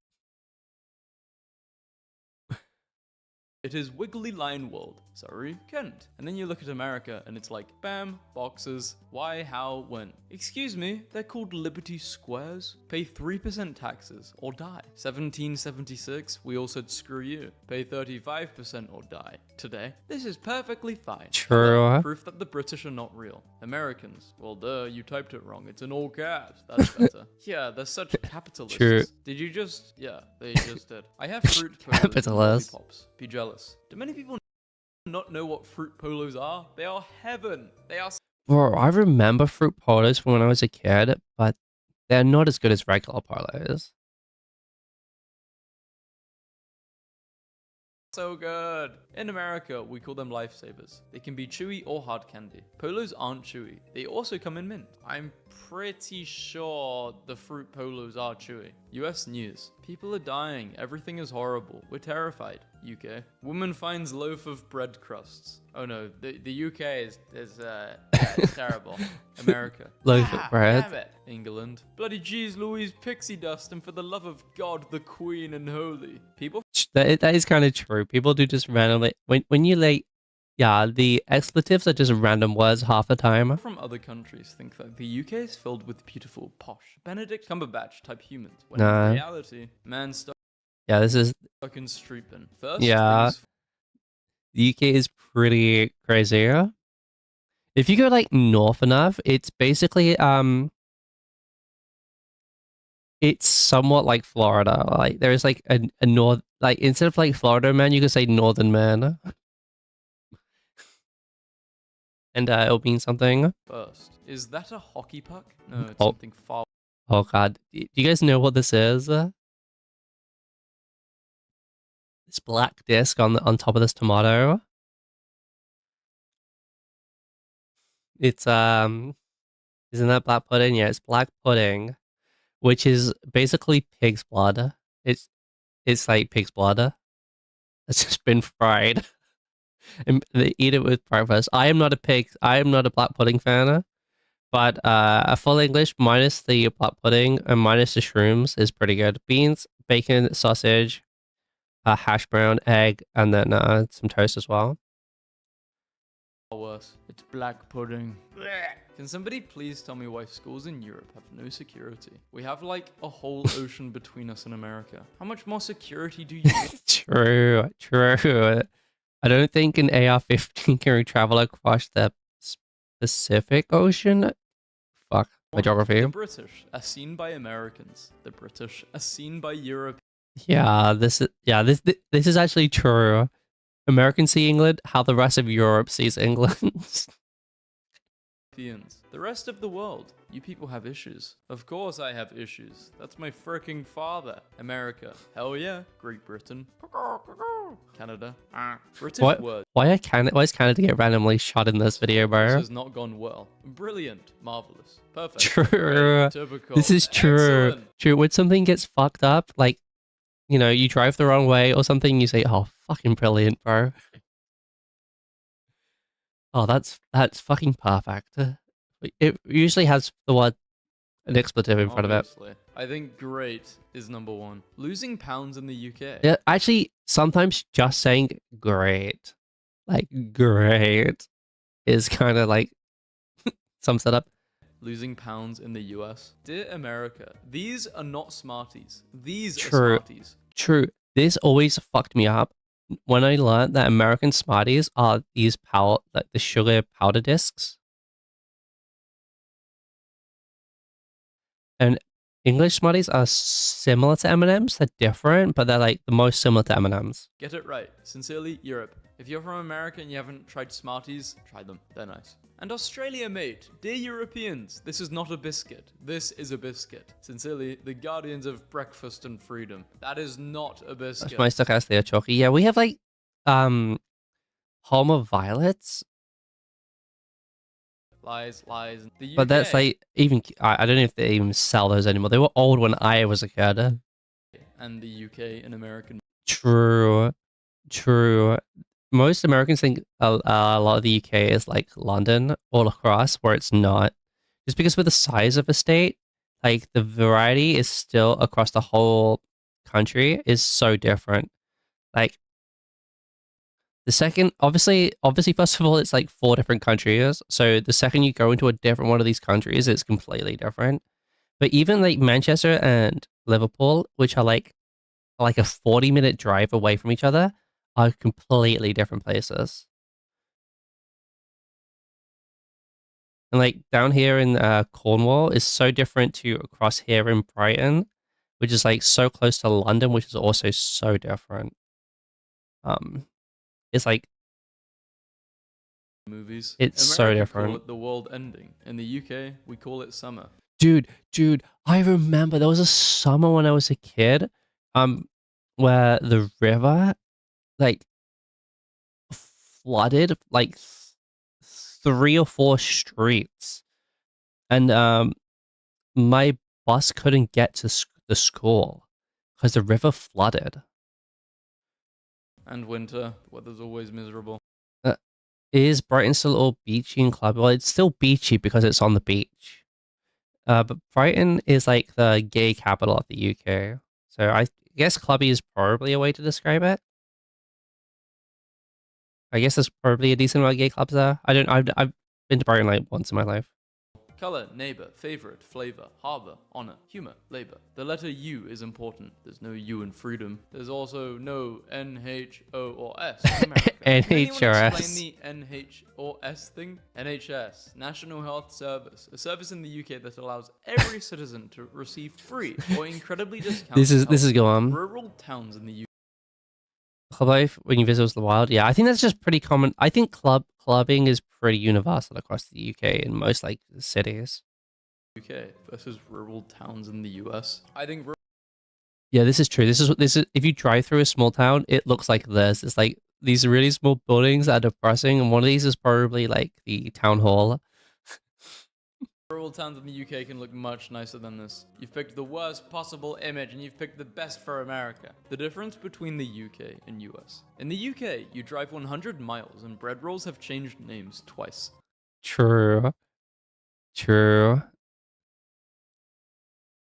it is Wiggly Line World. Sorry, Kent. And then you look at America and it's like, bam, boxes. Why, how, when? Excuse me, they're called Liberty Squares. Pay 3% taxes or die. 1776, we all said screw you. Pay 35% or die. Today, this is perfectly fine. True. Proof that the British are not real. Americans, well duh, you typed it wrong. It's in all caps. That's better. Yeah, they're such capitalists. True. Did you just? Yeah, they just did. I have fruit polos and Capitalists. lollipops. Be jealous. Do many people not know what fruit polos are? They are heaven. They are Bro, I remember fruit polos from when I was a kid, but they're not as good as regular polos. so good. In America, we call them lifesavers. They can be chewy or hard candy. Polos aren't chewy. They also come in mint. I'm pretty sure the fruit polos are chewy. US news. People are dying. Everything is horrible. We're terrified. UK. Woman finds loaf of bread crusts. Oh no, the UK is it's terrible. America. Loaf of bread. Damn it. England. Bloody jeez Louise pixie dust, and for the love of God, the Queen and Holy. People That is kind of true. People do just randomly when you like, yeah, the expletives are just random words half the time. from other countries think that the UK is filled with beautiful, posh, Benedict Cumberbatch type humans, when Nah. in reality, man stuck Yeah, this is in Streetman. First Yeah. things the UK is pretty crazy. If you go like north enough, it's basically It's somewhat like Florida. Like there is like a north, like instead of like Florida man, you could say Northern man, and it'll mean something. first. Is that a hockey puck? No, it's Oh, something far oh God, do you guys know what this is? This black disc on top of this tomato. It's isn't that black pudding? Yeah, it's black pudding, which is basically pig's blood. It's it's like pig's blood. It's just been fried, and they eat it with breakfast. I am not a pig. I am not a black pudding fan, but a full English minus the black pudding and minus the shrooms is pretty good. Beans, bacon, sausage, hash brown, egg, and then some toast as well. worse. It's black pudding. Can somebody please tell me why schools in Europe have no security? We have like a whole ocean between us and America. How much more security do you need? True, true. I don't think an AR-15 can travel across the Pacific Ocean. Fuck, my geography. The British are seen by Americans. The British are seen by Europeans. Yeah, this is actually true. Americans see England how the rest of Europe sees England. The rest of the world. You people have issues. Of course I have issues. That's my freaking father. America. Hell yeah. Great Britain. Canada. British word. Why is Canada get randomly shot in this video, bro? This has not gone well. Brilliant. Marvelous. Perfect. True. Great, typical. This is true. Excellent. True. When something gets fucked up, like, you know, you drive the wrong way or something, you say, oh, fucking brilliant, bro. Oh, that's fucking perfect. It usually has the word an expletive in front of it. I think great is number one. Losing pounds in the UK. Yeah, actually, sometimes just saying great, like great, is kind of like sums it up. Losing pounds in the US. Dear America, these are not Smarties. These are True. Smarties. True. This always fucked me up when I learned that American Smarties are these like the sugar powder discs. And English Smarties are similar to M&Ms. They're different, but they're like the most similar to M&Ms. Get it right. Sincerely, Europe. If you're from America and you haven't tried Smarties, try them. They're nice. And Australia, mate. Dear Europeans, this is not a biscuit. This is a biscuit. Sincerely, the guardians of breakfast and freedom. That is not a biscuit. That's my stochastic chalky. Yeah, we have like home of violets. Lies. The UK. But that's like even I don't know if they even sell those anymore. They were old when I was a kid. And the UK and American. True. Most Americans think a lot of the UK is like London or across, where it's not. Just because with the size of a state, like the variety is still across the whole country is so different. Like the second, obviously, first of all, it's like 4 different countries. So the second you go into a different one of these countries, it's completely different. But even like Manchester and Liverpool, which are like a 40-minute drive away from each other, are completely different places. And like down here in Cornwall is so different to across here in Brighton, which is like so close to London, which is also so different. It's like movies. It's America so different. Call it the world ending. In the UK, we call it summer. Dude, I remember there was a summer when I was a kid, where the river like flooded like 3 or 4 streets, and my bus couldn't get to the school because the river flooded. And winter, the weather's always miserable. Is Brighton still all beachy and clubby? Well, it's still beachy because it's on the beach. But Brighton is like the gay capital of the UK. So I guess clubby is probably a way to describe it. I guess there's probably a decent amount of gay clubs there. I've been to Brighton like once in my life. Color, neighbor, favorite, flavor, harbor, honor, humor, labor. The letter U is important. There's no U in freedom. There's also no N, H, O, or S in America. Can anyone explain the N, H, or S thing? NHS, National Health Service, a service in the UK that allows every citizen to receive free or incredibly discounted This is go on. rural towns in the UK. Club life when you visit the wild. Yeah, I think that's just pretty common. I think clubbing is pretty universal across the UK in most like cities. UK versus rural towns in the US. I think. Yeah, this is true. This is. If you drive through a small town, it looks like this. It's like these really small buildings that are depressing, and one of these is probably like the town hall. Rural towns in the UK can look much nicer than this. You've picked the worst possible image and you've picked the best for America. The difference between the UK and US. In the UK, you drive 100 miles and bread rolls have changed names twice. True. True.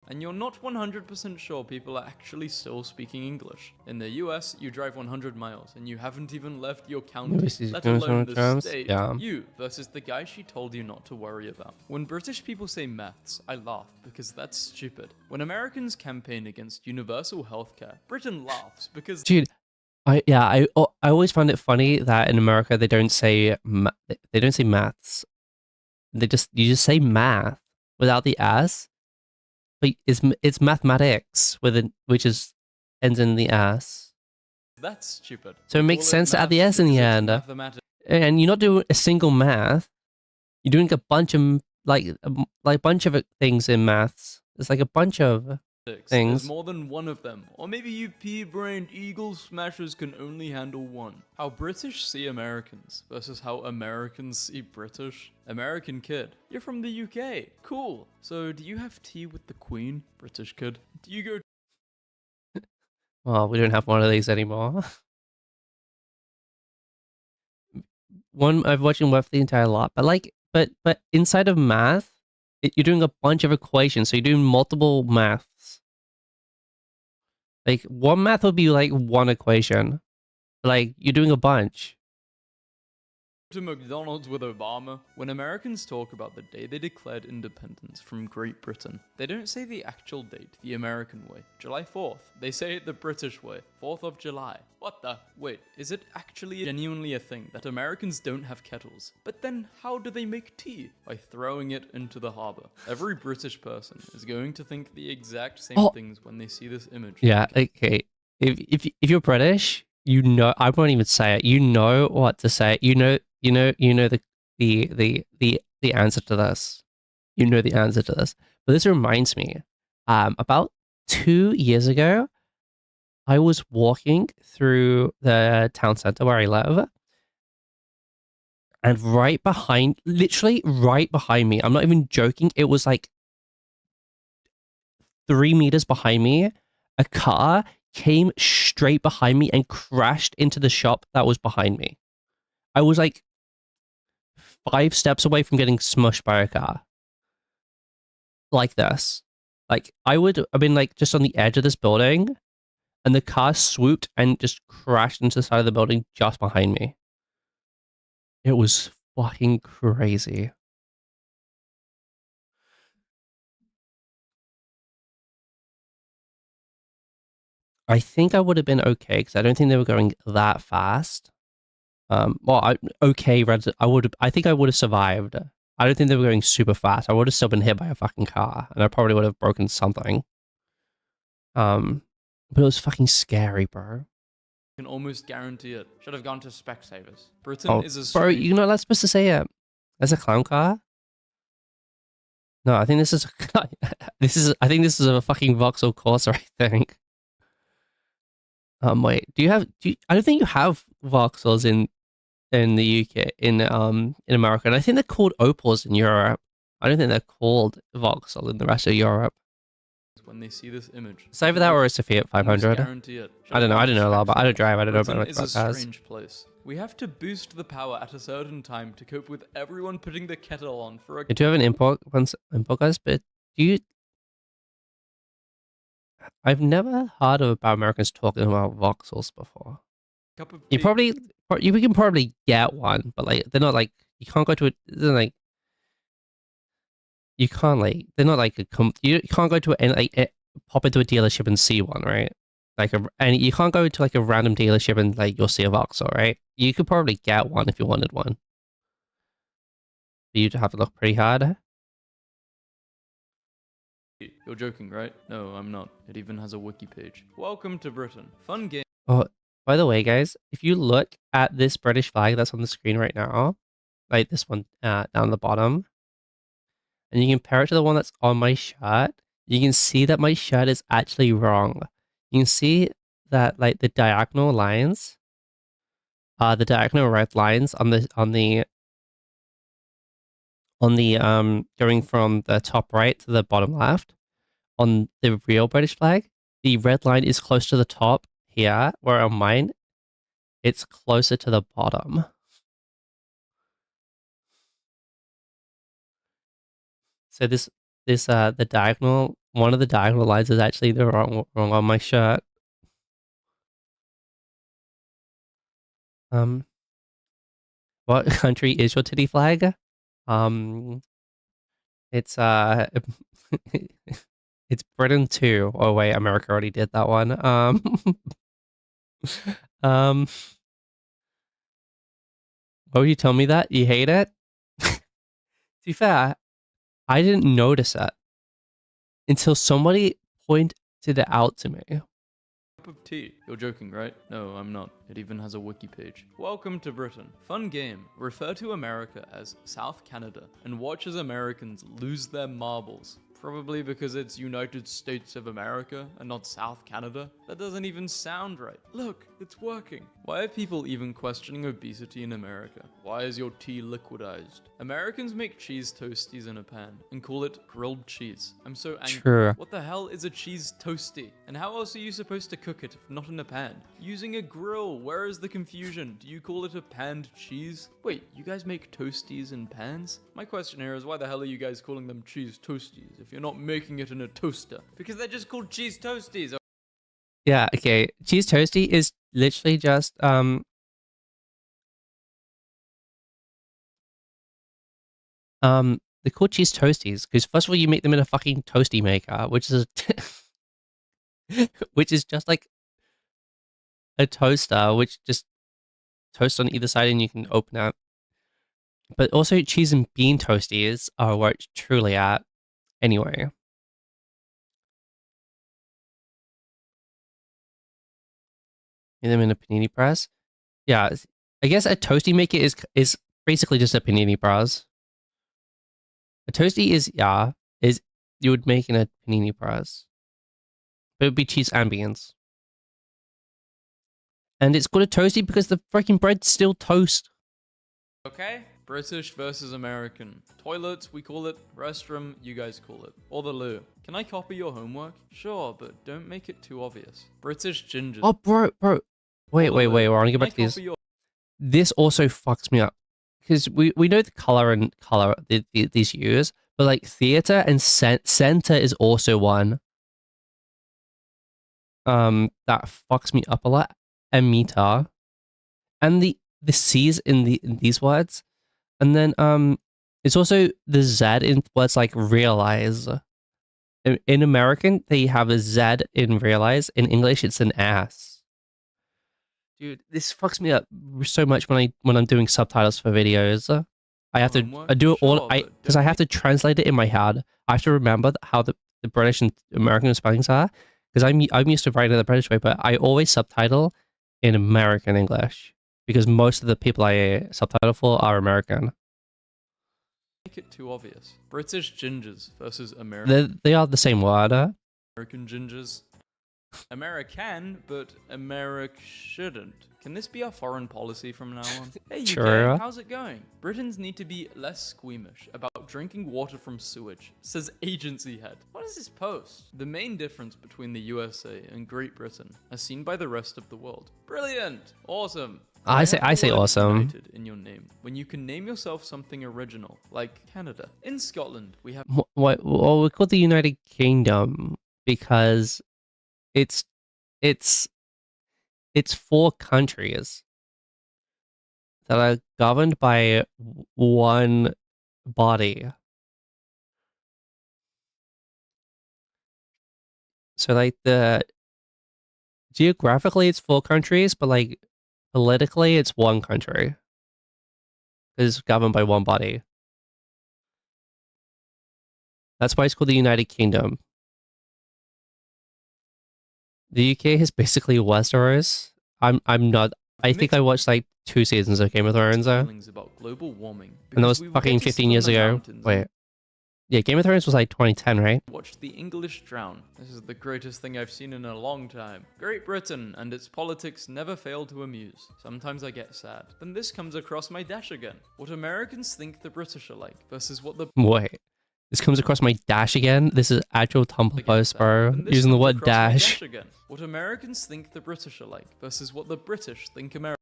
And you're not 100% sure people are actually still speaking English. In the US, you drive 100 miles and you haven't even left your county, let alone the state. Yeah. You versus the guy she told you not to worry about. When British people say maths, I laugh because that's stupid. When Americans campaign against universal healthcare, Britain laughs because... Dude, I always find it funny that in America they don't say maths. You just say math without the s. But it's mathematics which ends in the s. That's stupid. So it makes sense to add the s in the end. And you're not doing a single math. You're doing a bunch of bunch of things in maths. It's like a bunch of things. There's more than one of them. Or maybe you pea-brained eagle smashers can only handle one. How British see Americans versus how Americans see British. American kid, you're from the UK. Cool. So do you have tea with the Queen? British kid. Do you go... Well, we don't have one of these anymore. One I've watched him worth the entire lot, but inside of math, you're doing a bunch of equations, so you're doing multiple maths. Like one math would be like one equation, like you're doing a bunch. To McDonald's with Obama. When Americans talk about the day they declared independence from Great Britain, they don't say the actual date the American way, July 4th. They say it the British way, 4th of July. What the? Wait, is it actually genuinely a thing that Americans don't have kettles? But then how do they make tea? By throwing it into the harbor. Every British person is going to think the exact same things when they see this image. Yeah, okay. If you're British, you know, I won't even say it. You know what to say. You know the answer to this. You know the answer to this. But this reminds me, about 2 years ago, I was walking through the town center where I live, and literally right behind me, I'm not even joking, it was like 3 meters behind me, a car came straight behind me and crashed into the shop that was behind me. I was like 5 steps away from getting smushed by a car. Like this. Like, I've been like just on the edge of this building, and the car swooped and just crashed into the side of the building just behind me. It was fucking crazy. I think I would have been okay, because I don't think they were going that fast. I think I would have survived. I don't think they were going super fast. I would have still been hit by a fucking car, and I probably would have broken something. But it was fucking scary, bro. Can almost guarantee it. Should have gone to Specsavers. Britain is a bro, you're not supposed to say it. There's a clown car? No, I think this is I think this is a fucking Vauxhall Corsa, I think. Wait, I don't think you have Vauxhalls in the UK, in America, and I think they're called Opals in Europe. I don't think they're called Vauxhall in the rest of Europe. When they see this image, it's either that or a Fiat 500. I don't know a lot, but I don't drive. I don't know about much about cars. It's a strange place. We have to boost the power at a certain time to cope with everyone putting the kettle on for a... I do have an import guys, but I've never heard about Americans talking about Vauxhalls before. We can probably get one, but like they're not like, you can't go to it. Like, you can't like they're not like you can't go to pop into a dealership and see one, right? And you can't go to like a random dealership and like you'll see a Vauxhall, right? You could probably get one if you wanted one. You'd have to look pretty hard. You're joking, right? No, I'm not. It even has a wiki page. Welcome to Britain. Fun game. Oh, by the way, guys, if you look at this British flag that's on the screen right now, like this one down the bottom, and you compare it to the one that's on my shirt, you can see that my shirt is actually wrong. You can see that like the diagonal lines, the diagonal red lines on the going from the top right to the bottom left on the real British flag, the red line is close to the top here, where on mine, it's closer to the bottom. So the diagonal, one of the diagonal lines is actually the wrong on my shirt. What country is your titty flag? Um, it's it's Britain too. Oh wait, America already did that one. Um, oh, you tell me that you hate it? To be fair, I didn't notice it until somebody pointed it out to me. Cup of tea. You're joking, right? No, I'm not. It even has a wiki page. Welcome to Britain. Fun game. Refer to America as South Canada and watch as Americans lose their marbles. Probably because it's United States of America and not South Canada. That doesn't even sound right. Look, it's working. Why are people even questioning obesity in America? Why is your tea liquidized? Americans make cheese toasties in a pan and call it grilled cheese. I'm so angry. Sure. What the hell is a cheese toasty? And how else are you supposed to cook it if not in a pan? Using a grill, where is the confusion? Do you call it a panned cheese? Wait, you guys make toasties in pans? My question here is why the hell are you guys calling them cheese toasties if you're not making it in a toaster? Because they're just called cheese toasties. Yeah, okay. Cheese toasty is literally just they're called cheese toasties because first of all you make them in a fucking toasty maker, which is which is just like a toaster which just toasts on either side and you can open it. But also cheese and bean toasties are where it's truly at. Anyway. Make them in a panini press. Yeah, I guess a toasty maker is basically just a panini press. A toasty is you would make in a panini press. But it would be cheese and beans. And it's called a toasty because the freaking bread's still toast. Okay? British versus American. Toilets, we call it. Restroom, you guys call it. Or the loo. Can I copy your homework? Sure, but don't make it too obvious. British gingers. Oh, bro. Wait. I want to get back to this. This also fucks me up. Because we know the color and color these use, but like theater and center is also one. That fucks me up a lot. And meter. And the C's in these words. And then it's also the Z in words like realize. In American, they have a Z in realize. In English, it's an S. Dude, this fucks me up so much when I'm doing subtitles for videos. I have to I do it all because I have to translate it in my head. I have to remember how the British and American spellings are because I'm used to writing the British way, but I always subtitle in American English because most of the people I subtitle for are American. Make it too obvious. British gingers versus American. They are the same word. American gingers. American, but America shouldn't. Can this be our foreign policy from now on? Hey, Sure. UK, how's it going? Britons need to be less squeamish about drinking water from sewage, says agency head. What is this post? The main difference between the USA and Great Britain, as seen by the rest of the world. Brilliant! Awesome! I say awesome. United in your name when you can name yourself something original, like Canada. In Scotland, we have Well, we call it the United Kingdom because it's 4 countries that are governed by one body. So like the geographically it's 4 countries, but like politically it's one country. It's governed by one body. That's why it's called the United Kingdom. The UK is basically Westeros. I'm not. I think I Mixed watched like 2 seasons of Game of Thrones though, feelings about global warming and that because was we will get fucking to 15 sit on years the ago. mountains Wait, and yeah, Game of Thrones was like 2010, right? watch the English drown. This is the greatest thing I've seen in a long time. Great Britain and its politics never fail to amuse. Sometimes I get sad. Then this comes across my dash again. What Americans think the British are like versus what the Wait, this comes across my dash again. This is actual Tumblr get post, sad. bro. Then this Using the comes word across my dash. dash again. What Americans think the British are like versus what the British think America.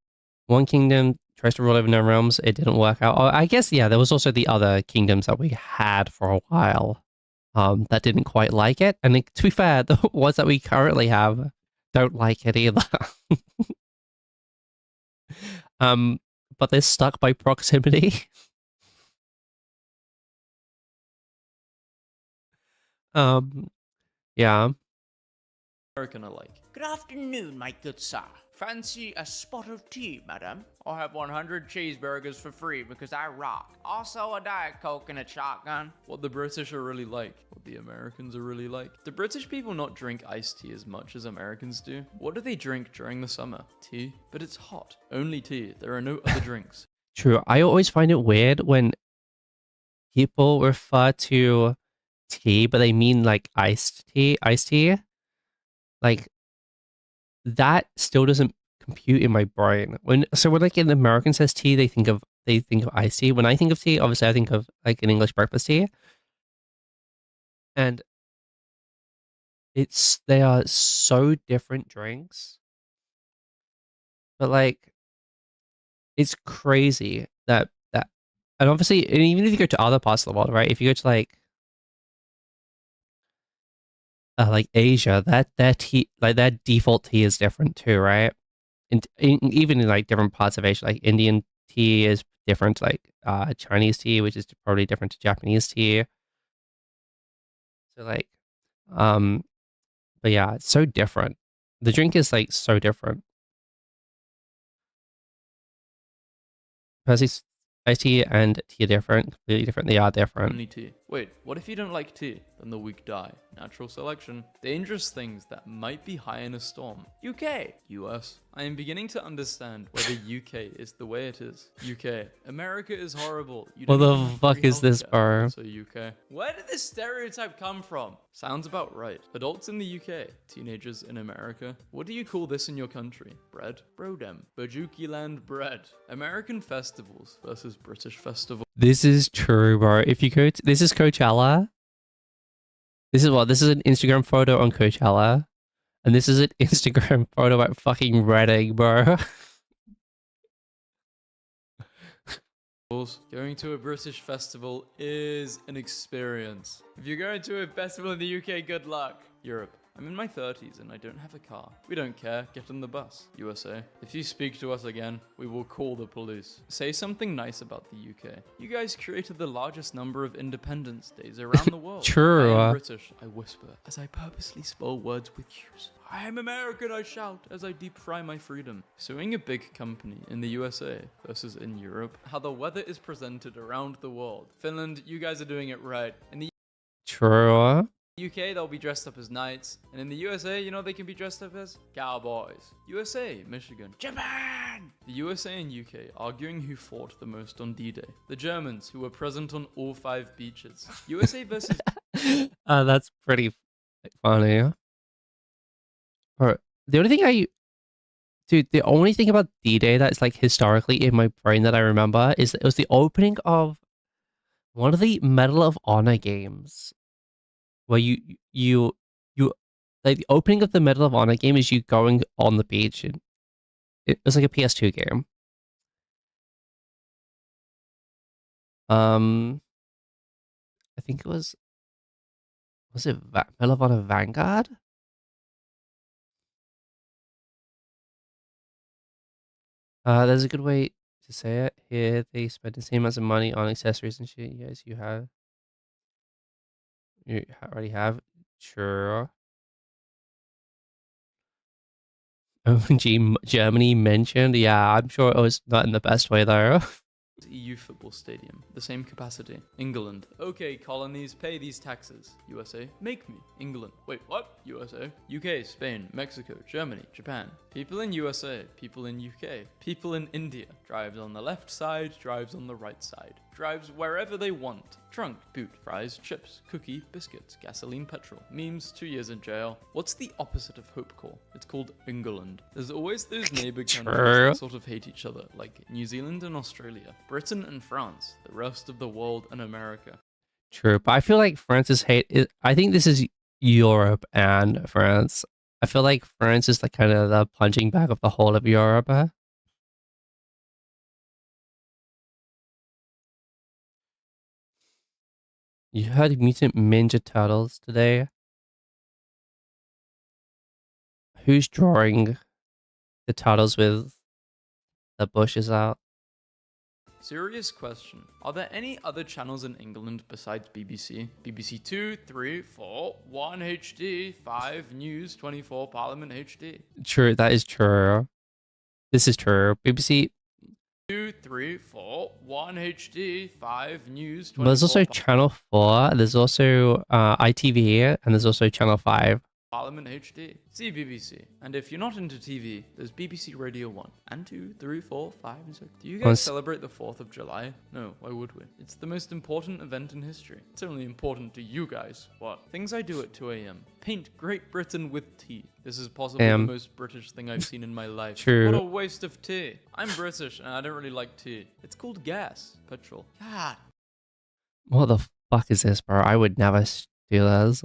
One kingdom tries to rule over no realms. It didn't work out. Oh, I guess yeah. There was also the other kingdoms that we had for a while. That didn't quite like it. And to be fair, the ones that we currently have don't like it either. um, but they're stuck by proximity. um, yeah. American are like. Good afternoon, my good sir. Fancy a spot of tea, madam? I'll have 100 cheeseburgers for free because I rock. Also a Diet Coke and a shotgun. What the British are really like, what the Americans are really like. Do British people not drink iced tea as much as Americans do? What do they drink during the summer? Tea? But it's hot. Only tea. There are no other drinks. True. I always find it weird when people refer to tea, but they mean like iced tea. Like that still doesn't compute in my brain. When like an American says tea, they think of iced tea. When I think of tea, obviously I think of like an English breakfast tea, and they are so different drinks. But like it's crazy that and obviously and even if you go to other parts of the world, right? If you go to like Asia, that their tea like their default tea is different too, right? Even in like different parts of Asia, like Indian tea is different to like Chinese tea, which is probably different to Japanese tea. So like, um, but yeah, it's so different. The drink is like so different. Percy's iced tea and tea are different, completely different. They are different. Only tea. Wait, what if you don't like tea? Then the weak die. Natural selection. Dangerous things that might be high in a storm. UK. US. I am beginning to understand why the UK is the way it is. UK. America is horrible. You What don't the even have fuck free is this, healthcare. bro? So UK. Where did this stereotype come from? Sounds about right. Adults in the UK. Teenagers in America. What do you call this in your country? Bread? Brodem. Bajuki land bread. American festivals versus British festivals. This is true, bro. If you go to this is Coachella. This is what? This is an Instagram photo on Coachella. And this is an Instagram photo at fucking Reading, bro. Going to a British festival is an experience. If you're going to a festival in the UK, good luck. Europe. I'm in my 30s and I don't have a car. We don't care, get on the bus. USA. If you speak to us again, we will call the police. Say something nice about the UK. You guys created the largest number of Independence Days around the world. True. I am British, I whisper, as I purposely spell words with Q's. I am American, I shout, as I deep fry my freedom. Suing a big company in the USA versus in Europe. How the weather is presented around the world. Finland, you guys are doing it right. In the True. UK, they'll be dressed up as knights, and in the USA, you know they can be dressed up as cowboys. USA, Michigan, Japan! The USA and UK arguing who fought the most on D-Day. The Germans, who were present on all 5 beaches. USA versus... That's pretty funny. Or the only thing the only thing about D-Day that's like historically in my brain that I remember is that it was the opening of one of the Medal of Honor games where you like the opening of the Medal of Honor game is you going on the beach and it was like a PS2 game. I think it was it Medal of Honor Vanguard? There's a good way to say it. Here they spend the same amount of money on accessories and shit. Yes, you already have. Sure. OMG, Germany mentioned. Yeah, I'm sure it was not in the best way though. EU football stadium, the same capacity. England. Okay, colonies, pay these taxes. USA. Make me. England. Wait, what? USA. UK, Spain, Mexico, Germany, Japan. People in USA, people in UK, people in India. Drives on the left side, drives on the right side. Drives wherever they want. Trunk, boot, fries, chips, cookie, biscuits, gasoline, petrol. Memes, 2 years in jail. What's the opposite of Hope Corps? It's called England. There's always those neighbor countries True. that sort of hate each other, like New Zealand and Australia, Britain and France, the rest of the world and America. True, but I feel like France's hate. I think this is Europe and France. I feel like France is like kind of the punching bag of the whole of Europe. You heard Mutant Ninja Turtles today? Who's drawing the turtles with the bushes out? Serious question. Are there any other channels in England besides BBC? BBC 2, 3, 4, 1 HD, 5 News, 24 Parliament HD. True, that is true. This is true. BBC. 2, 3, 4, 1 HD, 5 News, 24 There's also Channel 4. There's also ITV, and there's also Channel 5. Parliament HD. See BBC. And if you're not into TV, there's BBC Radio 1 and 2, 3, 4, 5, and 6. Do you guys celebrate the 4th of July? No, why would we? It's the most important event in history. It's only important to you guys. What? Things I do at 2 a.m. Paint Great Britain with tea. This is possibly the most British thing I've seen in my life. True. What a waste of tea. I'm British and I don't really like tea. It's called gas. Petrol. God. What the fuck is this, bro? I would never do this.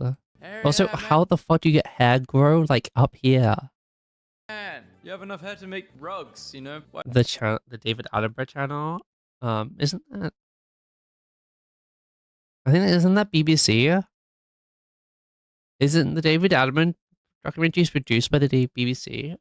Also, how the fuck do you get hair grow like up here? Man, you have enough hair to make rugs, you know? What? The David Attenborough channel, isn't that? I think isn't that BBC? Isn't the David Attenborough documentaries produced by the BBC?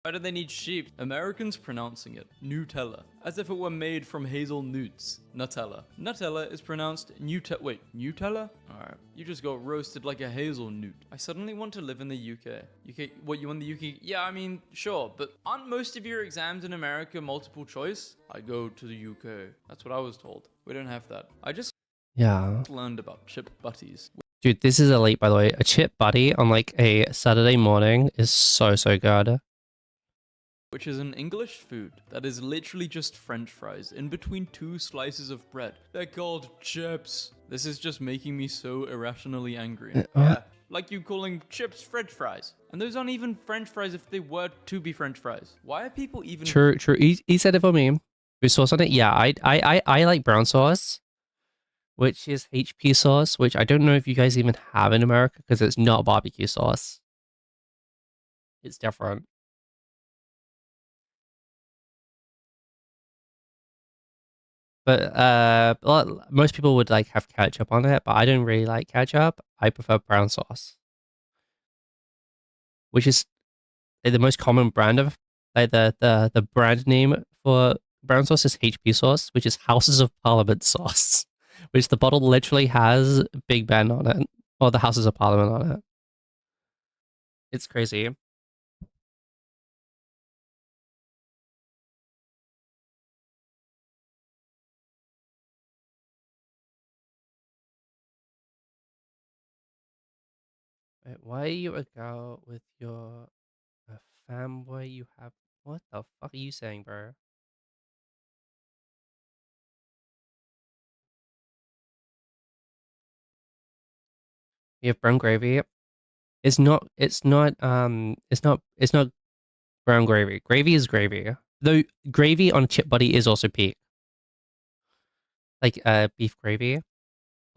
Why do they need sheep? Americans pronouncing it Nutella, as if it were made from hazelnuts. Nutella. Nutella is pronounced Wait, Nutella? Alright, you just got roasted like a hazelnut. I suddenly want to live in the UK. UK? What, you want the UK? Yeah, I mean, sure, but aren't most of your exams in America multiple choice? I go to the UK. That's what I was told. We don't have that. I just learned about chip butties. Dude, this is elite, by the way. A chip buddy on like a Saturday morning is so good. Which is an English food that is literally just French fries in between 2 slices of bread. They're called chips. This is just making me so irrationally angry. Yeah, like you calling chips French fries. And those aren't even French fries if they were to be French fries. Why are people even... True. He said it for me. With sauce on it? Yeah, I like brown sauce, which is HP sauce, which I don't know if you guys even have in America because it's not barbecue sauce. It's different. But most people would like have ketchup on it, but I don't really like ketchup. I prefer brown sauce, which is the most common brand of like the brand name for brown sauce is HP sauce, which is Houses of Parliament sauce, which the bottle literally has Big Ben on it or the Houses of Parliament on it. It's crazy. Wait, why are you a girl with your fanboy? You have what the fuck are you saying, bro? You have brown gravy. It's not brown gravy. Gravy is gravy. Though gravy on chip buddy is also peak. Like beef gravy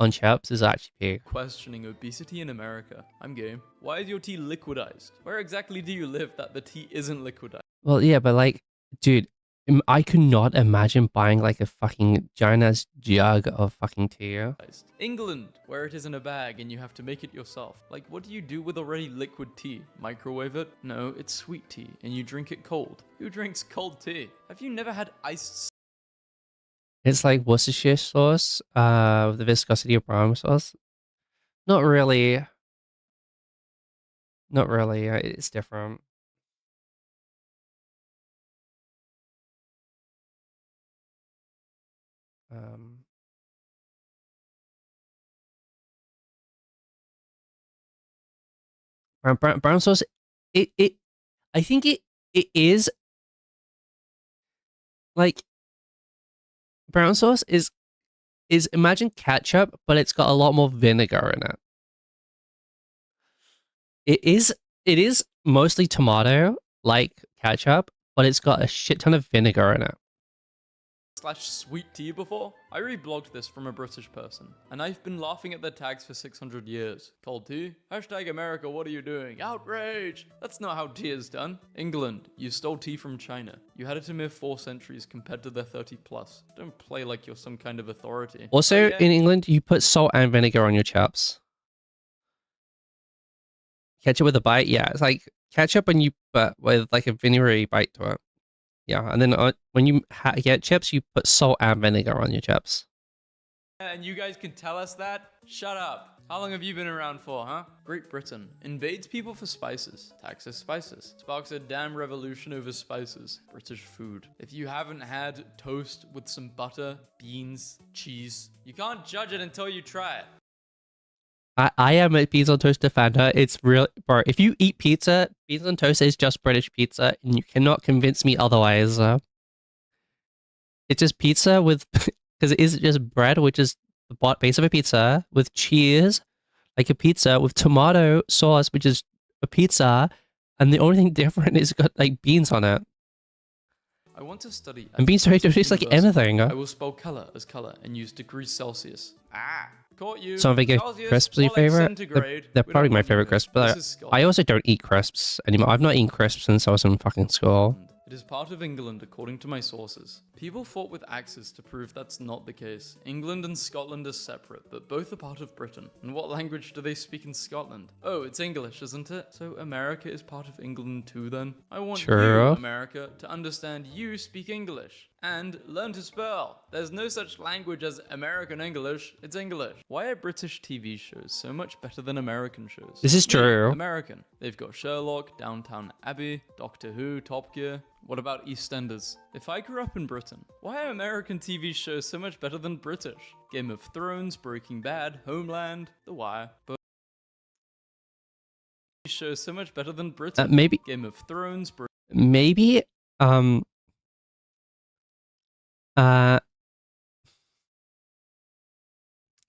on chips is actually peak. Questioning obesity in America. I'm game. Why is your tea liquidized? Where exactly do you live that the tea isn't liquidized? Well, yeah, but like, dude, I could not imagine buying like a fucking giant ass jug of fucking tea. England, where it is in a bag and you have to make it yourself. Like, what do you do with already liquid tea? Microwave it? No, it's sweet tea and you drink it cold. Who drinks cold tea? Have you never had iced... It's like Worcestershire sauce, with the viscosity of brown sauce. Not really. Not really. It's different. Um, brown sauce. It. I think it is like brown sauce is imagine ketchup, but it's got a lot more vinegar in it. It is mostly tomato like ketchup, but it's got a shit ton of vinegar in it. Slash sweet tea before? I reblogged this from a British person, and I've been laughing at their tags for 600 years. Cold tea? Hashtag America, what are you doing? Outrage! That's not how tea is done. England, you stole tea from China. You had it a mere 4 centuries compared to their 30 plus. Don't play like you're some kind of authority. Also, Yeah. in England, you put salt and vinegar on your chips. Ketchup with a bite, yeah, it's like ketchup and you but with like a vinegary bite to it. Yeah, and then when you get chips, you put salt and vinegar on your chips. And you guys can tell us that? Shut up. How long have you been around for, huh? Great Britain invades people for spices, taxes spices, sparks a damn revolution over spices, British food. If you haven't had toast with some butter, beans, cheese, you can't judge it until you try it. I am a beans on toast defender. It's real, bro. If you eat pizza, beans on toast is just British pizza, and you cannot convince me otherwise. It's just pizza with, because it is just bread, which is the base of a pizza, with cheese, like a pizza, with tomato sauce, which is a pizza, and the only thing different is got like beans on it. I want to study. And beans don't taste like anything. I will spell color as color and use degrees Celsius. Caught you. Some vegan crisps are your favorite? They're probably my favorite crisps, but I also don't eat crisps anymore. I've not eaten crisps since I was in fucking school. It is part of England, according to my sources. People fought with axes to prove that's not the case. England and Scotland are separate, but both are part of Britain. And what language do they speak in Scotland? Oh, it's English, isn't it? So America is part of England too, then? I want you, America, to understand you speak English. And learn to spell. There's no such language as American English, it's English. Why are British TV shows so much better than American shows? This is true. American. They've got Sherlock, Downtown Abbey, Doctor Who, Top Gear. What about EastEnders? If I grew up in Britain, why are American TV shows so much better than British? Game of Thrones, Breaking Bad, Homeland, The Wire. But shows so much better than Britain. Maybe Game of Thrones. Maybe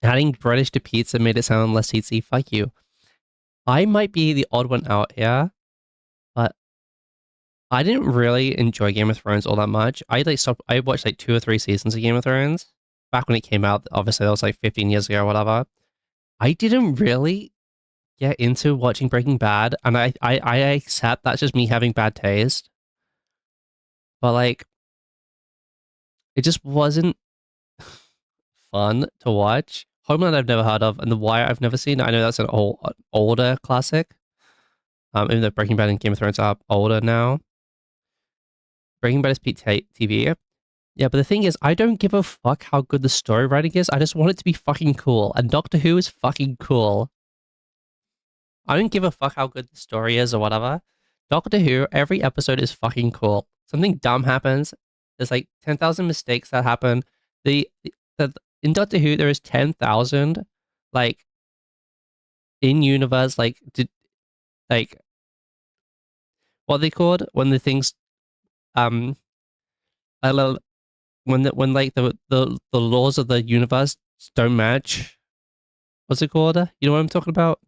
adding British to pizza made it sound less easy. Fuck you. I might be the odd one out here, but I didn't really enjoy Game of Thrones all that much. I watched like 2 or 3 seasons of Game of Thrones back when it came out. Obviously, that was like 15 years ago or whatever. I didn't really get into watching Breaking Bad, and I accept that's just me having bad taste. But like, it just wasn't fun to watch. Homeland I've never heard of, and The Wire I've never seen. I know that's an older classic. Even though Breaking Bad and Game of Thrones are older now. Breaking Bad is peak TV. Yeah, but the thing is, I don't give a fuck how good the story writing is. I just want it to be fucking cool. And Doctor Who is fucking cool. I don't give a fuck how good the story is or whatever. Doctor Who, every episode is fucking cool. Something dumb happens. There's like 10,000 mistakes that happen. In Doctor Who, there is 10,000, like, in-universe, like, what are they called? When the things, when like the laws of the universe don't match. What's it called? You know what I'm talking about?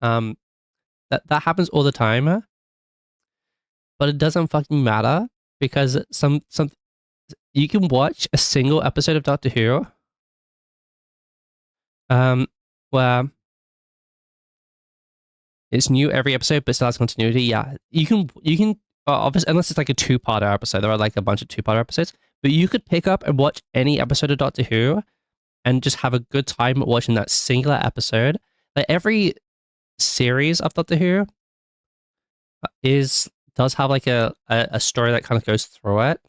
That happens all the time, but it doesn't fucking matter because some you can watch a single episode of Doctor Who, where it's new every episode, but still has continuity. Yeah, you can obviously, unless it's like a 2-parter episode. There are like a bunch of 2-parter episodes, but you could pick up and watch any episode of Doctor Who and just have a good time watching that singular episode. Like every series of Doctor Who does have like a story that kind of goes through it.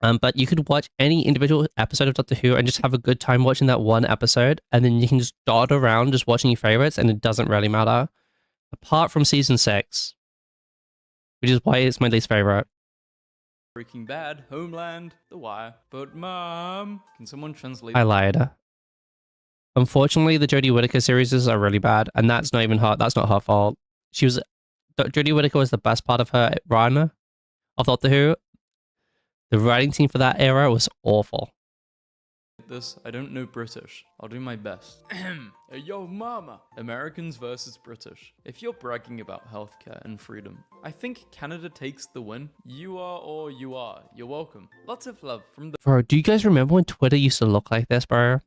But you could watch any individual episode of Doctor Who and just have a good time watching that one episode, and then you can just dot around just watching your favorites, and it doesn't really matter. Apart from season 6, which is why it's my least favorite. Breaking Bad, Homeland, The Wire. But Mom, can someone translate? I lied. Unfortunately, the Jodie Whittaker series are really bad, and that's not even her. That's not her fault. Jodie Whittaker was the best part of her run of Doctor Who. The writing team for that era was awful. This, I don't know British. I'll do my best. Hey, yo, mama! Americans versus British. If you're bragging about healthcare and freedom, I think Canada takes the win. You are or you are. You're welcome. Lots of love from the Bro, do you guys remember when Twitter used to look like this, bro?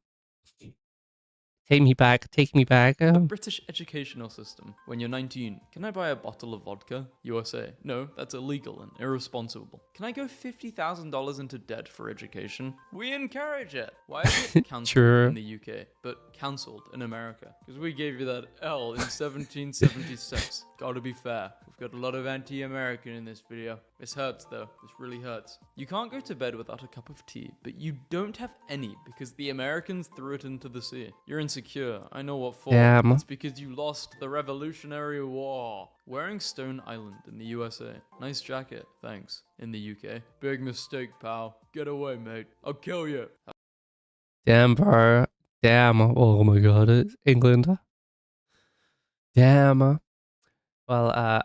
Take me back, take me back. British educational system. When you're 19, can I buy a bottle of vodka? USA. No, that's illegal and irresponsible. Can I go $50,000 into debt for education? We encourage it. Why is it cancelled Sure. in the UK, but cancelled in America? Because we gave you that L in 1776. Gotta be fair. We've got a lot of anti-American in this video. This hurts though. This really hurts. You can't go to bed without a cup of tea, but you don't have any because the Americans threw it into the sea. You're insecure. I know what for. Damn. It's because you lost the Revolutionary War. Wearing Stone Island in the USA. Nice jacket, thanks. In the UK. Big mistake, pal. Get away, mate. I'll kill you. Damn, bro. Damn. Oh my god, it's England. Damn. Well,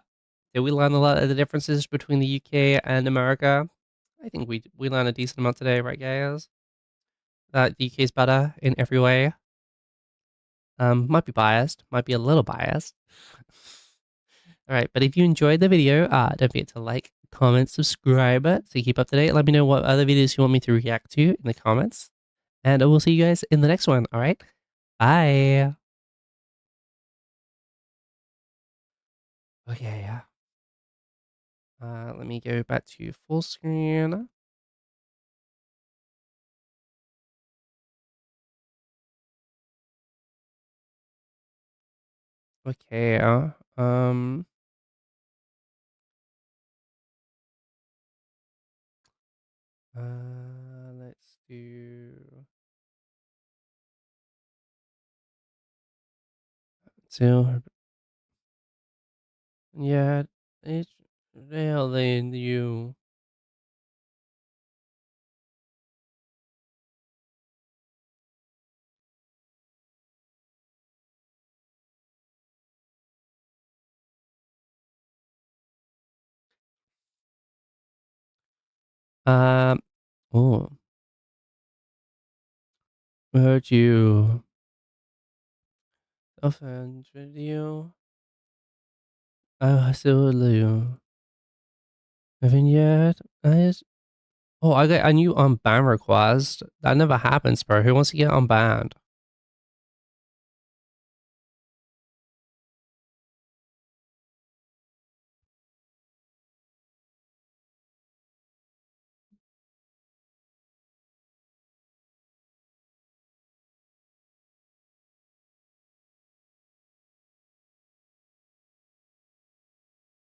did we learn a lot of the differences between the UK and America? I think we learned a decent amount today, right, guys? That the UK is better in every way. Might be biased, might be a little biased. All right, but if you enjoyed the video, don't forget to like, comment, subscribe, so you keep up to date. Let me know what other videos you want me to react to in the comments, and I will see you guys in the next one. All right, bye. Okay, let me go back to full screen. Okay, let's do so. Yeah, it's really you. Um, oh, hurt you. Offended you. I still love you. Haven't yet. Oh, I got a new unban request. That never happens, bro. Who wants to get unbanned?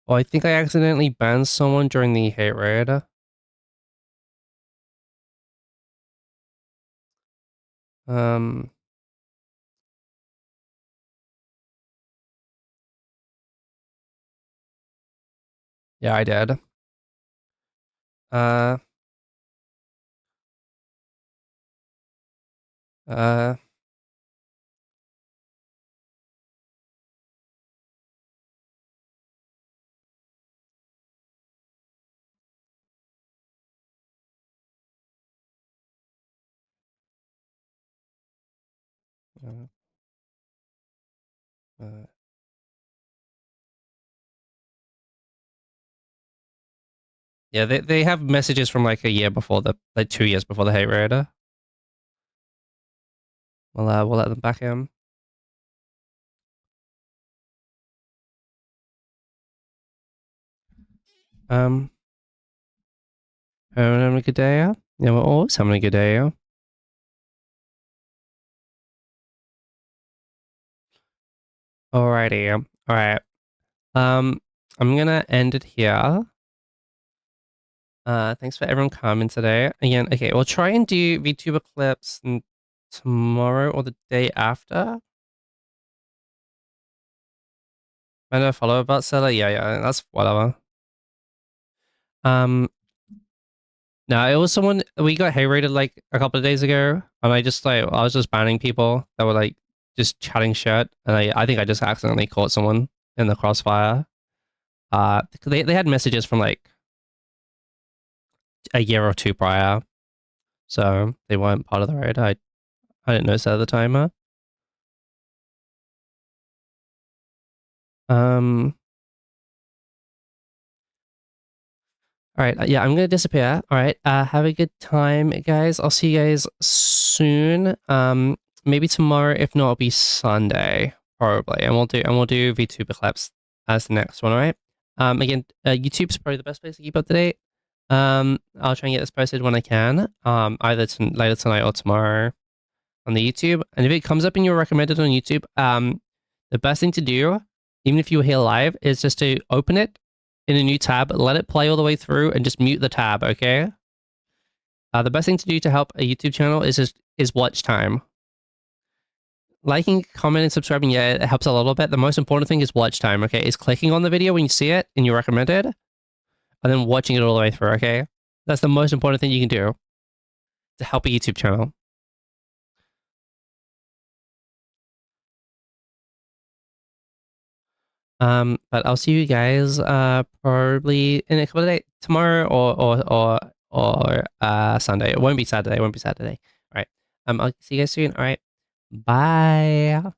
Oh, I think I accidentally banned someone during the hate raid. Um, yeah, I did. Uh, uh, uh, uh. Yeah, they have messages from like a year before like 2 years before the hate raid. We'll let them back in. Um, having a good day. Yeah, we're always having a good day. Alrighty. All right. I'm gonna end it here. Thanks for everyone coming today. Again, okay, we'll try and do VTuber clips tomorrow or the day after. I know follow about seller. Yeah, that's whatever. Um, no, it was someone we got hate rated like a couple of days ago, and I was just banning people that were like just chatting shit, and I think I just accidentally caught someone in the crossfire. They had messages from like a year or two prior, so they weren't part of the raid. I didn't notice that at the time. Um, all right, yeah, I'm gonna disappear. All right, have a good time, guys. I'll see you guys soon. Maybe tomorrow. If not, it'll be Sunday probably, and we'll do VTuber clips as the next one. All right. Again, YouTube's probably the best place to keep up to date. I'll try and get this posted when I can. Either later tonight or tomorrow on the YouTube. And if it comes up and you're recommended on YouTube, the best thing to do, even if you were here live, is just to open it in a new tab, let it play all the way through, and just mute the tab. Okay. The best thing to do to help a YouTube channel is watch time. Liking, commenting, subscribing, yeah, it helps a little bit. The most important thing is watch time. Okay, is clicking on the video when you see it and you're recommended, and then watching it all the way through. Okay, that's the most important thing you can do to help a YouTube channel. But I'll see you guys probably in a couple of days, tomorrow or Sunday. It won't be Saturday. It won't be Saturday. All right. I'll see you guys soon. All right. Bye.